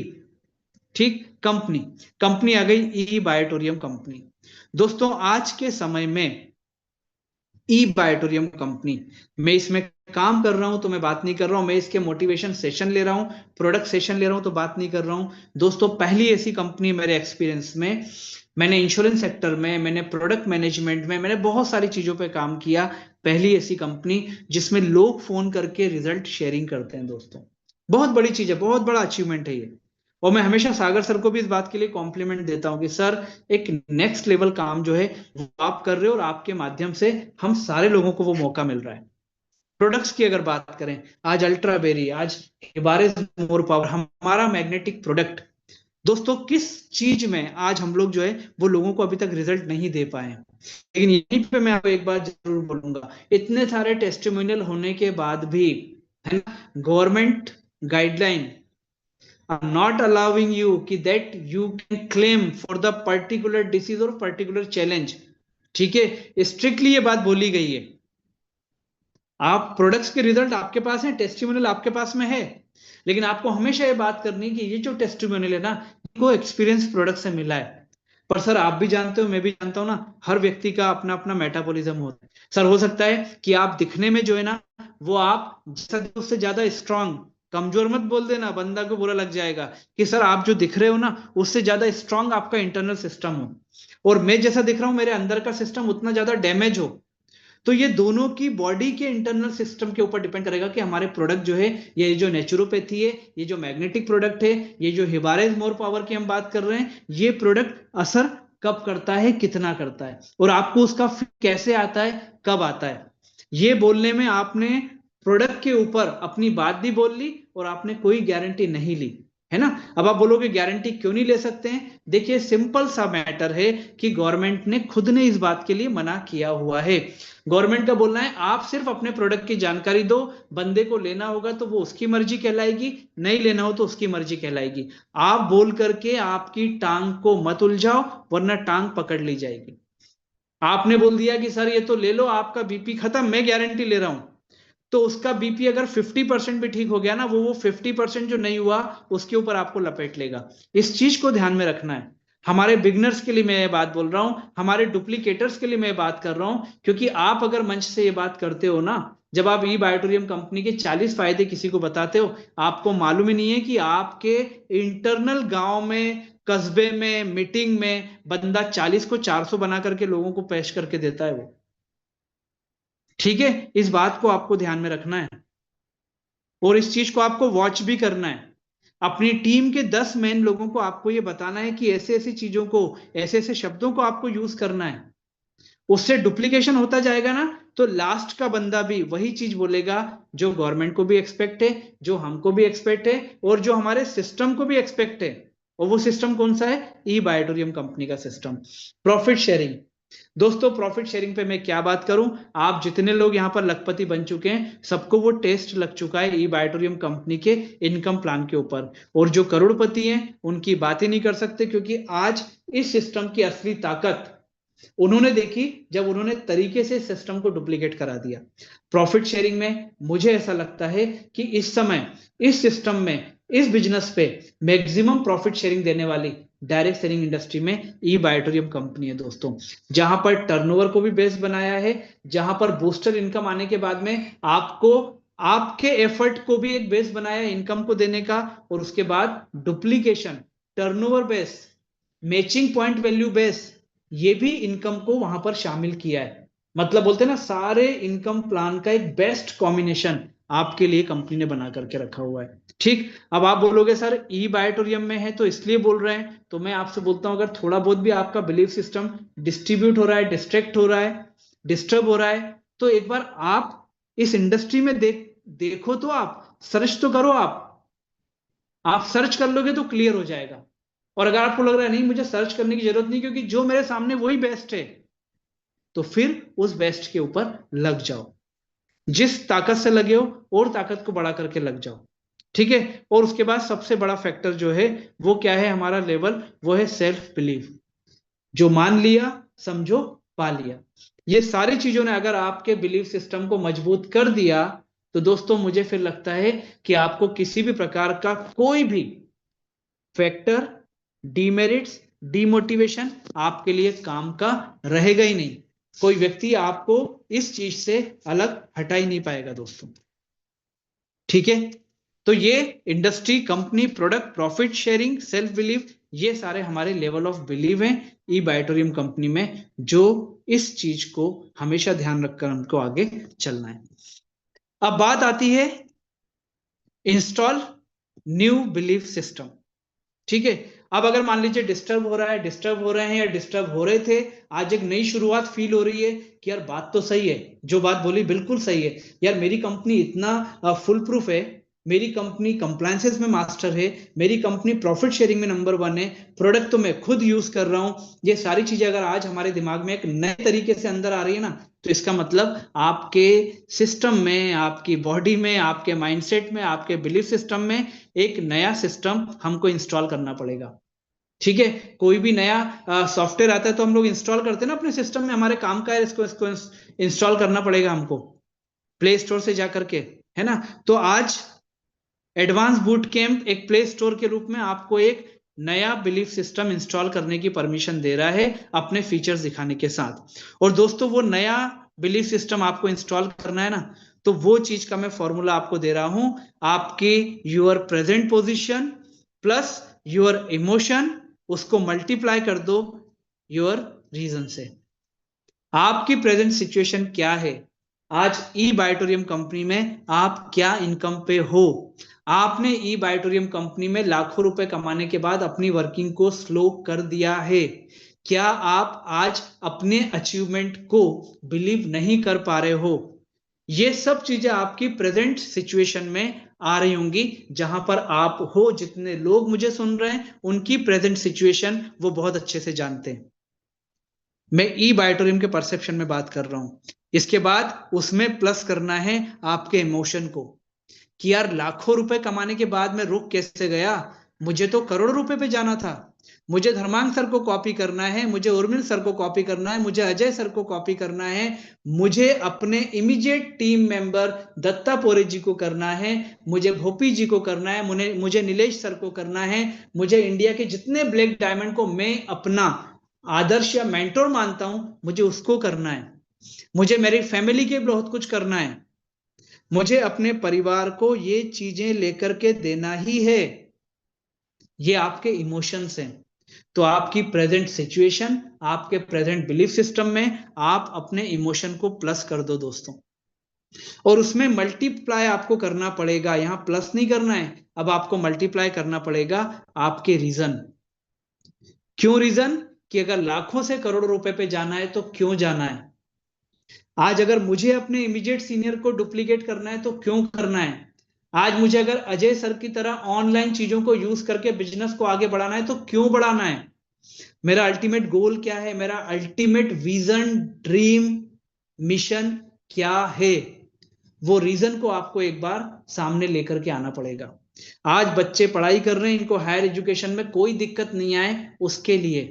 S1: ठीक, कंपनी, कंपनी आ गई ई बायोटोरियम कंपनी। दोस्तों आज के समय में ई बायोटोरियम कंपनी, मैं इसमें काम कर रहा हूं तो मैं बात नहीं कर रहा हूं, मैं इसके मोटिवेशन सेशन ले रहा हूं, प्रोडक्ट सेशन ले रहा हूं तो बात नहीं कर रहा हूं। दोस्तों पहली ऐसी कंपनी मेरे एक्सपीरियंस में, मैंने इंश्योरेंस सेक्टर में, मैंने प्रोडक्ट मैनेजमेंट में, मैंने बहुत सारी चीजों पे काम किया, पहली ऐसी कंपनी जिसमें लोग फोन करके रिजल्ट शेयरिंग करते हैं। दोस्तों बहुत बड़ी चीज है, बहुत बड़ा अचीवमेंट है ये। और मैं हमेशा सागर सर को भी इस बात के लिए कॉम्प्लीमेंट देता हूं कि सर एक नेक्स्ट लेवल काम जो है वो आप कर रहे हो, और आपके माध्यम से हम सारे लोगों को वो मौका मिल रहा है। प्रोडक्ट्स की अगर बात करें, आज अल्ट्रा बेरी, आज हिबारिस मोर पावर, हमारा मैग्नेटिक प्रोडक्ट, दोस्तों किस चीज में आज हम लोग जो है वो लोगों को अभी तक रिजल्ट नहीं दे पाए हैं। लेकिन यहीं पे मैं आपको एक बात जरूर बोलूंगा, इतने सारे टेस्टिमोनियल होने के बाद भी, है ना, government guideline are not allowing you कि that you can claim for the particular disease or particular challenge। ठीक है, स्ट्रिक्टली ये बात बोली गई है। आप प्रोडक्ट्स के रिजल्ट आपके पास है, टेस्टिमोनियल आपके पास में है, लेकिन आपको हमेशा ये बात करनी कि ये जो टेस्टिमोनियल है ना, इनको एक्सपीरियंस प्रोडक्ट से मिला है। पर सर आप भी जानते हो, मैं भी जानता हूं ना, हर व्यक्ति का अपना अपना मेटाबॉलिज्म होता है। सर हो सकता है कि आप दिखने में जो है ना, वो आप उससे ज्यादा स्ट्रांग, कमजोर मत बोल देना, बंदा को बुरा लग जाएगा कि सर आप जो दिख रहे हो ना, उससे ज्यादा स्ट्रांग आपका इंटरनल सिस्टम हो, और मैं जैसा दिख रहा हूं मेरे अंदर का सिस्टम उतना ज्यादा डैमेज हो। तो ये दोनों की बॉडी के इंटरनल सिस्टम के ऊपर डिपेंड करेगा कि हमारे प्रोडक्ट जो है, ये जो नेचुरोपैथी है, ये जो मैग्नेटिक प्रोडक्ट है, ये जो हिबारेज मोर पावर की हम बात कर रहे हैं, ये प्रोडक्ट असर कब करता है, कितना करता है, और आपको उसका कैसे आता है, कब आता है। ये बोलने में आपने प्रोडक्ट के ऊपर अपनी बात भी बोल ली और आपने कोई गारंटी नहीं ली, है ना। अब आप बोलोगे गारंटी क्यों नहीं ले सकते हैं, देखिए सिंपल सा मैटर है कि गवर्नमेंट ने खुद ने इस बात के लिए मना किया हुआ है। गवर्नमेंट का बोलना है आप सिर्फ अपने प्रोडक्ट की जानकारी दो, बंदे को लेना होगा तो वो उसकी मर्जी कहलाएगी, नहीं लेना हो तो उसकी मर्जी कहलाएगी। आप बोल करके आपकी टांग को मत उलझाओ, वरना टांग पकड़ ली जाएगी। आपने बोल दिया कि सर ये तो ले लो, आपका बीपी खत्म, मैं गारंटी ले रहा हूं, तो उसका बीपी अगर 50% भी ठीक हो गया ना, वो 50% जो नहीं हुआ उसके ऊपर आपको लपेट लेगा। इस चीज को ध्यान में रखना है। हमारे बिगनर्स के लिए मैं ये बात बोल रहा हूं, हमारे डुप्लीकेटर्स के लिए मैं बात कर रहा हूं, क्योंकि आप अगर मंच से ये बात करते हो ना, जब आप ई बायोटोरियम कंपनी के 40 फायदे किसी को बताते हो, आपको मालूम ही नहीं है कि आपके इंटरनल गांव में, कस्बे में, मीटिंग में बंदा 40 को 400 बना करके लोगों को पेश करके देता है वो। ठीक है, इस बात को आपको ध्यान में रखना है और इस चीज को आपको वॉच भी करना है। अपनी टीम के 10 मेन लोगों को आपको ये बताना है कि ऐसे ऐसी चीजों को, ऐसे ऐसे शब्दों को आपको यूज करना है। उससे डुप्लीकेशन होता जाएगा ना, तो लास्ट का बंदा भी वही चीज बोलेगा जो गवर्नमेंट को भी एक्सपेक्ट है, जो हमको भी एक्सपेक्ट है और जो हमारे सिस्टम को भी एक्सपेक्ट है। और वो सिस्टम कौन सा है? ई बायोटोरियम कंपनी का सिस्टम, प्रॉफिट शेयरिंग। दोस्तों, प्रॉफिट शेयरिंग पे मैं क्या बात करूं, आप जितने लोग यहां पर लखपति बन चुके हैं, सबको वो टेस्ट लग चुका है ई बायोटोरियम कंपनी के इनकम प्लान के ऊपर। और जो करोड़पति हैं उनकी बात ही नहीं कर सकते, क्योंकि आज इस सिस्टम की असली ताकत उन्होंने देखी जब उन्होंने तरीके से सिस्टम को डुप्लीकेट करा दिया। प्रॉफिट शेयरिंग में मुझे ऐसा लगता है कि इस समय इस सिस्टम में, इस बिजनेस पे मैक्सिमम प्रॉफिट शेयरिंग देने वाली डायरेक्ट सेलिंग इंडस्ट्री में ई बायोटोरियम कंपनी है दोस्तों। जहां पर टर्नओवर को भी बेस बनाया है, जहां पर बूस्टर इनकम आने के बाद में आपको आपके एफर्ट को भी एक बेस बनाया है इनकम को देने का, और उसके बाद duplication, turnover base, matching point value base, ये भी इनकम को वहां पर शामिल किया है। मतलब बोलते हैं ना, सारे इनकम प्लान का एक बेस्ट कॉम्बिनेशन आपके लिए कंपनी ने बना करके रखा हुआ है। ठीक, अब आप बोलोगे सर ई बायोटोरियम में है तो इसलिए बोल रहे हैं, तो मैं आपसे बोलता हूं, अगर थोड़ा बहुत भी आपका बिलीफ सिस्टम डिस्ट्रीब्यूट हो रहा है, डिस्ट्रैक्ट हो रहा है, डिस्टर्ब हो रहा है, तो एक बार आप इस इंडस्ट्री में देखो तो, आप सर्च तो करो। आप सर्च कर लोगे तो क्लियर हो जाएगा। और अगर आपको लग रहा है नहीं मुझे सर्च करने की जरूरत नहीं, क्योंकि जो मेरे सामने वही बेस्ट है, तो फिर उस बेस्ट के ऊपर लग जाओ। जिस ताकत से लगे हो और ताकत को बढ़ा करके लग जाओ। ठीक है, और उसके बाद सबसे बड़ा फैक्टर जो है वो क्या है हमारा लेवल, वो है सेल्फ बिलीफ। जो मान लिया, समझो, पा लिया। ये सारी चीजों ने अगर आपके बिलीफ सिस्टम को मजबूत कर दिया, तो दोस्तों मुझे फिर लगता है कि आपको किसी भी प्रकार का कोई भी फैक्टर, डीमेरिट्स, डीमोटिवेशन आपके लिए काम का रहेगा ही नहीं। कोई व्यक्ति आपको इस चीज से अलग हटा ही नहीं पाएगा दोस्तों। ठीक है, तो ये industry, company, product, profit sharing, self believe, ये सारे हमारे लेवल ऑफ बिलीव हैं ई बायोटोरियम कंपनी में, जो इस चीज को हमेशा ध्यान रखकर हमको आगे चलना है। अब बात आती है इंस्टॉल न्यू बिलीफ सिस्टम। ठीक है, अब अगर मान लीजिए डिस्टर्ब हो रहा है, डिस्टर्ब हो रहे हैं या डिस्टर्ब हो रहे थे, आज एक नई शुरुआत फील हो रही है कि यार बात तो सही है, जो बात बोली बिल्कुल सही है यार, मेरी कंपनी इतना फुल प्रूफ है, मेरी कंपनी कंप्लायंसेस में मास्टर है, मेरी कंपनी प्रॉफिट शेयरिंग में नंबर 1 है, प्रोडक्ट तो मैं खुद यूज कर रहा हूं। ये सारी चीजें अगर आज हमारे दिमाग में एक नए तरीके से अंदर आ रही है ना, तो इसका मतलब आपके सिस्टम में, आपकी बॉडी में, आपके माइंडसेट में, आपके बिलीफ सिस्टम में एक नया सिस्टम हमको इंस्टॉल करना पड़ेगा। ठीक है, कोई भी नया सॉफ्टवेयर आता है तो हम लोग इंस्टॉल करते हैं ना अपने सिस्टम में, हमारे काम का है, इसको इसको इंस्टॉल करना पड़ेगा हमको प्ले स्टोर से जा करके, है ना। तो आज एडवांस बूट कैंप एक प्ले स्टोर के रूप में आपको एक नया बिलीफ सिस्टम इंस्टॉल करने की परमिशन दे रहा है अपने फीचर्स दिखाने के साथ। और दोस्तों वो नया बिलीफ सिस्टम आपको इंस्टॉल करना है ना, तो वो चीज का मैं फॉर्मूला आपको दे रहा हूं, आपकी your present position plus your emotion, उसको मल्टीप्लाई कर दो योर रीजन से। आपकी प्रेजेंट सिचुएशन क्या है, आज ई बायोटोरियम कंपनी में आप क्या इनकम पे हो, आपने ई बायोटोरियम कंपनी में लाखों रुपए कमाने के बाद अपनी वर्किंग को स्लो कर दिया है, क्या आप आज अपने अचीवमेंट को बिलीव नहीं कर पा रहे हो। ये सब चीजें आपकी प्रेजेंट सिचुएशन में आ रही होंगी, जहां पर आप हो। जितने लोग मुझे सुन रहे हैं उनकी प्रेजेंट सिचुएशन वो बहुत अच्छे से जानते हैं। मैं ई बायोटोरियम के परसेप्शन में बात कर रहा हूं। इसके बाद उसमें प्लस करना है आपके इमोशन को, कि यार लाखों रुपए कमाने के बाद मैं रुक कैसे गया, मुझे तो करोड़ों रुपए पे जाना था। मुझे धर्मांग सर को कॉपी करना है, मुझे उर्मिल सर को कॉपी करना है, मुझे अजय सर को कॉपी करना है, मुझे अपने इमीडिएट टीम मेंबर दत्ता पोरे जी को करना है, मुझे भोपी जी को करना है, मुझे नीलेश सर को करना है, मुझे इंडिया के जितने ब्लैक डायमंड को मैं अपना आदर्श या मेंटोर मानता हूं, मुझे उसको करना है, मुझे मेरी फैमिली के बहुत कुछ करना है, मुझे अपने परिवार को ये चीजें लेकर के देना ही है। ये आपके इमोशंस हैं। तो आपकी प्रेजेंट सिचुएशन, आपके प्रेजेंट बिलीफ सिस्टम में आप अपने इमोशन को प्लस कर दो दोस्तों, और उसमें मल्टीप्लाई आपको करना पड़ेगा। यहां प्लस नहीं करना है, अब आपको मल्टीप्लाई करना पड़ेगा आपके रीजन। क्यों रीजन? कि अगर लाखों से करोड़ों रुपए पे जाना है तो क्यों जाना है। आज अगर मुझे अपने इमीडिएट सीनियर को डुप्लीकेट करना है तो क्यों करना है। आज मुझे अगर अजय सर की तरह ऑनलाइन चीजों को यूज करके बिजनेस को आगे बढ़ाना है तो क्यों बढ़ाना है। मेरा अल्टीमेट गोल क्या है, मेरा अल्टीमेट विजन, ड्रीम, मिशन क्या है, वो रीजन को आपको एक बार सामने लेकर के आना पड़ेगा। आज बच्चे पढ़ाई कर रहे हैं, इनको हायर एजुकेशन में कोई दिक्कत नहीं आए उसके लिए।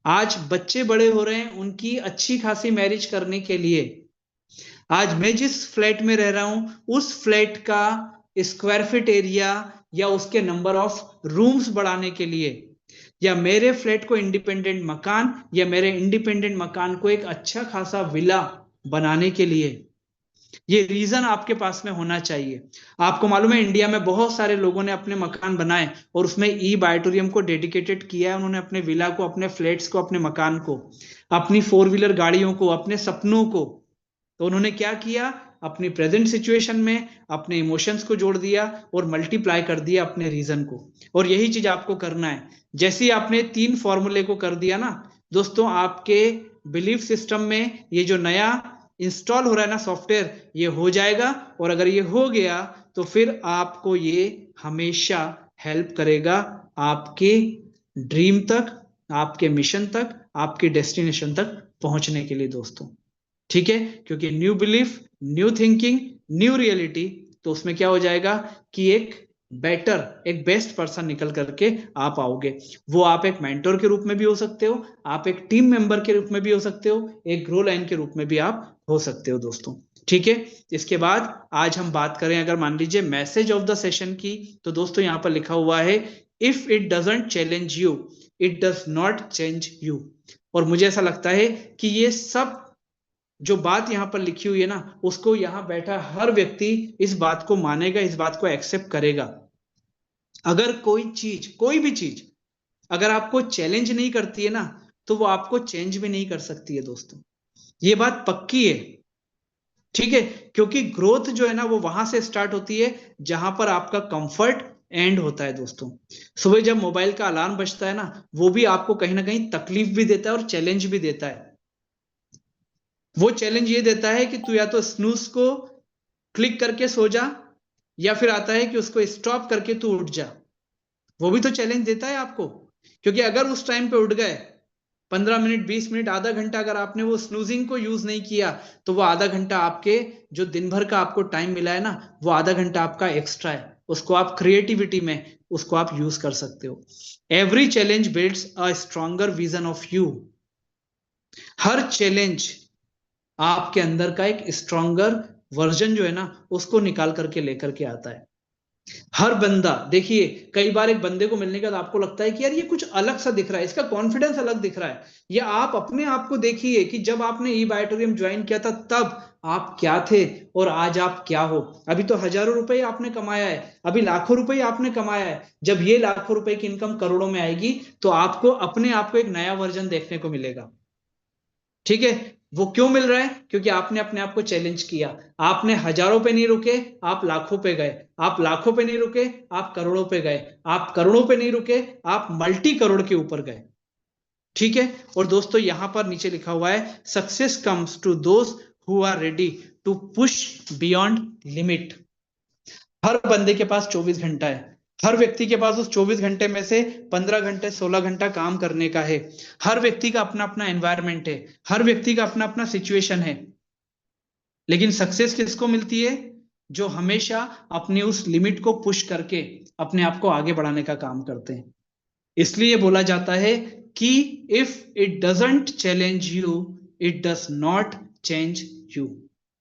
S1: आज बच्चे बड़े हो रहे हैं, उनकी अच्छी खासी मैरिज करने के लिए। आज मैं जिस फ्लैट में रह रहा हूं उस फ्लैट का स्क्वायर फीट एरिया या उसके नंबर ऑफ रूम्स बढ़ाने के लिए, या मेरे फ्लैट को इंडिपेंडेंट मकान या मेरे इंडिपेंडेंट मकान को एक अच्छा खासा विला बनाने के लिए, ये रीजन आपके पास में होना चाहिए। आपको मालूम है इंडिया में बहुत सारे लोगों ने अपने मकान बनाए और उसमें ई बायोटोरियम को डेडिकेटेड किया है। उन्होंने अपने विला को, अपने फ्लैट्स को, अपने मकान को, अपनी 4 व्हीलर गाड़ियों को, अपने सपनों को, तो उन्होंने क्या किया, अपनी प्रेजेंट सिचुएशन में अपने इमोशंस को जोड़ दिया और मल्टीप्लाई कर दिया अपने रीजन को। और यही चीज आपको करना है। जैसे ही आपने 3 फॉर्मूले को कर दिया ना दोस्तों, आपके बिलीफ सिस्टम में ये जो नया इंस्टॉल हो रहा है ना सॉफ्टवेयर, ये हो जाएगा। और अगर ये हो गया तो फिर आपको ये हमेशा हेल्प करेगा आपके ड्रीम तक, आपके मिशन तक, आपके डेस्टिनेशन तक पहुंचने के लिए दोस्तों। ठीक है, क्योंकि new belief, new thinking, new reality, तो उसमें क्या हो जाएगा कि एक बेटर, एक बेस्ट पर्सन निकल करके आप आओगे। वो आप एक मेंटोर के रूप में भी हो सकते हो, आप एक टीम मेंबर के रूप में भी हो सकते हो, एक ग्रो लाइन के रूप में भी आप हो सकते हो दोस्तों। ठीक है, इसके बाद आज हम बात करें अगर मान लीजिए मैसेज ऑफ द सेशन की, तो दोस्तों यहां पर लिखा हुआ है if it doesn't challenge you it does not change you. और मुझे ऐसा लगता है कि ये सब जो बात यहां पर लिखी हुई है ना, उसको यहां बैठा हर व्यक्ति इस बात को मानेगा, इस बात को एक्सेप्ट करेगा। अगर कोई चीज, कोई भी चीज अगर आपको चैलेंज नहीं करती है ना, तो वो आपको चेंज भी नहीं कर सकती है दोस्तों। ये बात पक्की है। ठीक है, क्योंकि ग्रोथ जो है ना वो वहां से स्टार्ट होती है जहां पर आपका कंफर्ट एंड होता है दोस्तों। सुबह जब मोबाइल का अलार्म बजता है ना, वो भी आपको कहीं ना कहीं तकलीफ भी देता है और चैलेंज भी देता है। वो चैलेंज ये देता है कि तू या तो स्नूज को क्लिक करके सो जा, या फिर आता है कि उसको स्टॉप करके तू उठ जा। वो भी तो चैलेंज देता है आपको, क्योंकि अगर उस टाइम पे उठ गए 15 मिनट, 20 मिनट, आधा घंटा, अगर आपने वो स्नूजिंग को यूज नहीं किया, तो वो आधा घंटा आपके जो दिन भर का आपको टाइम मिला है ना, वो आधा घंटा आपका एक्स्ट्रा है। उसको आप क्रिएटिविटी में उसको आप यूज कर सकते हो। Every challenge builds a stronger vision of you. Her challenge आपके अंदर का एक स्ट्रॉन्गर वर्जन जो है ना, उसको निकाल करके लेकर के आता है। हर बंदा, देखिए कई बार एक बंदे को मिलने के बाद आपको लगता है कि यार ये कुछ अलग सा दिख रहा है, इसका कॉन्फिडेंस अलग दिख रहा है। या आप अपने आप को देखिए कि जब आपने ई बायोटोरियम ज्वाइन किया था तब आप क्या थे और आज आप क्या हो। अभी तो हजारों रुपए आपने कमाया है, अभी लाखों रुपए आपने कमाया है। जब ये लाखों रुपए की इनकम करोड़ों में आएगी तो आपको अपने आप को एक नया वर्जन देखने को मिलेगा। ठीक है, वो क्यों मिल रहा है? क्योंकि आपने अपने आप को चैलेंज किया। आपने हजारों पे नहीं रुके, आप लाखों पे गए। आप लाखों पे नहीं रुके, आप करोड़ों पे गए। आप करोड़ों पे नहीं रुके, आप मल्टी करोड़ के ऊपर गए। ठीक है, और दोस्तों यहां पर नीचे लिखा हुआ है success comes to those who are ready to push beyond limit. हर बंदे के पास 24 घंटा है। हर व्यक्ति के पास उस 24 घंटे में से 15 घंटे, 16 घंटा काम करने का है। हर व्यक्ति का अपना अपना एनवायरमेंट है, हर व्यक्ति का अपना अपना सिचुएशन है। लेकिन सक्सेस किसको मिलती है? जो हमेशा अपनी उस लिमिट को पुश करके अपने आप को आगे बढ़ाने का काम करते हैं। इसलिए बोला जाता है कि if it doesn't challenge you, it does not change you.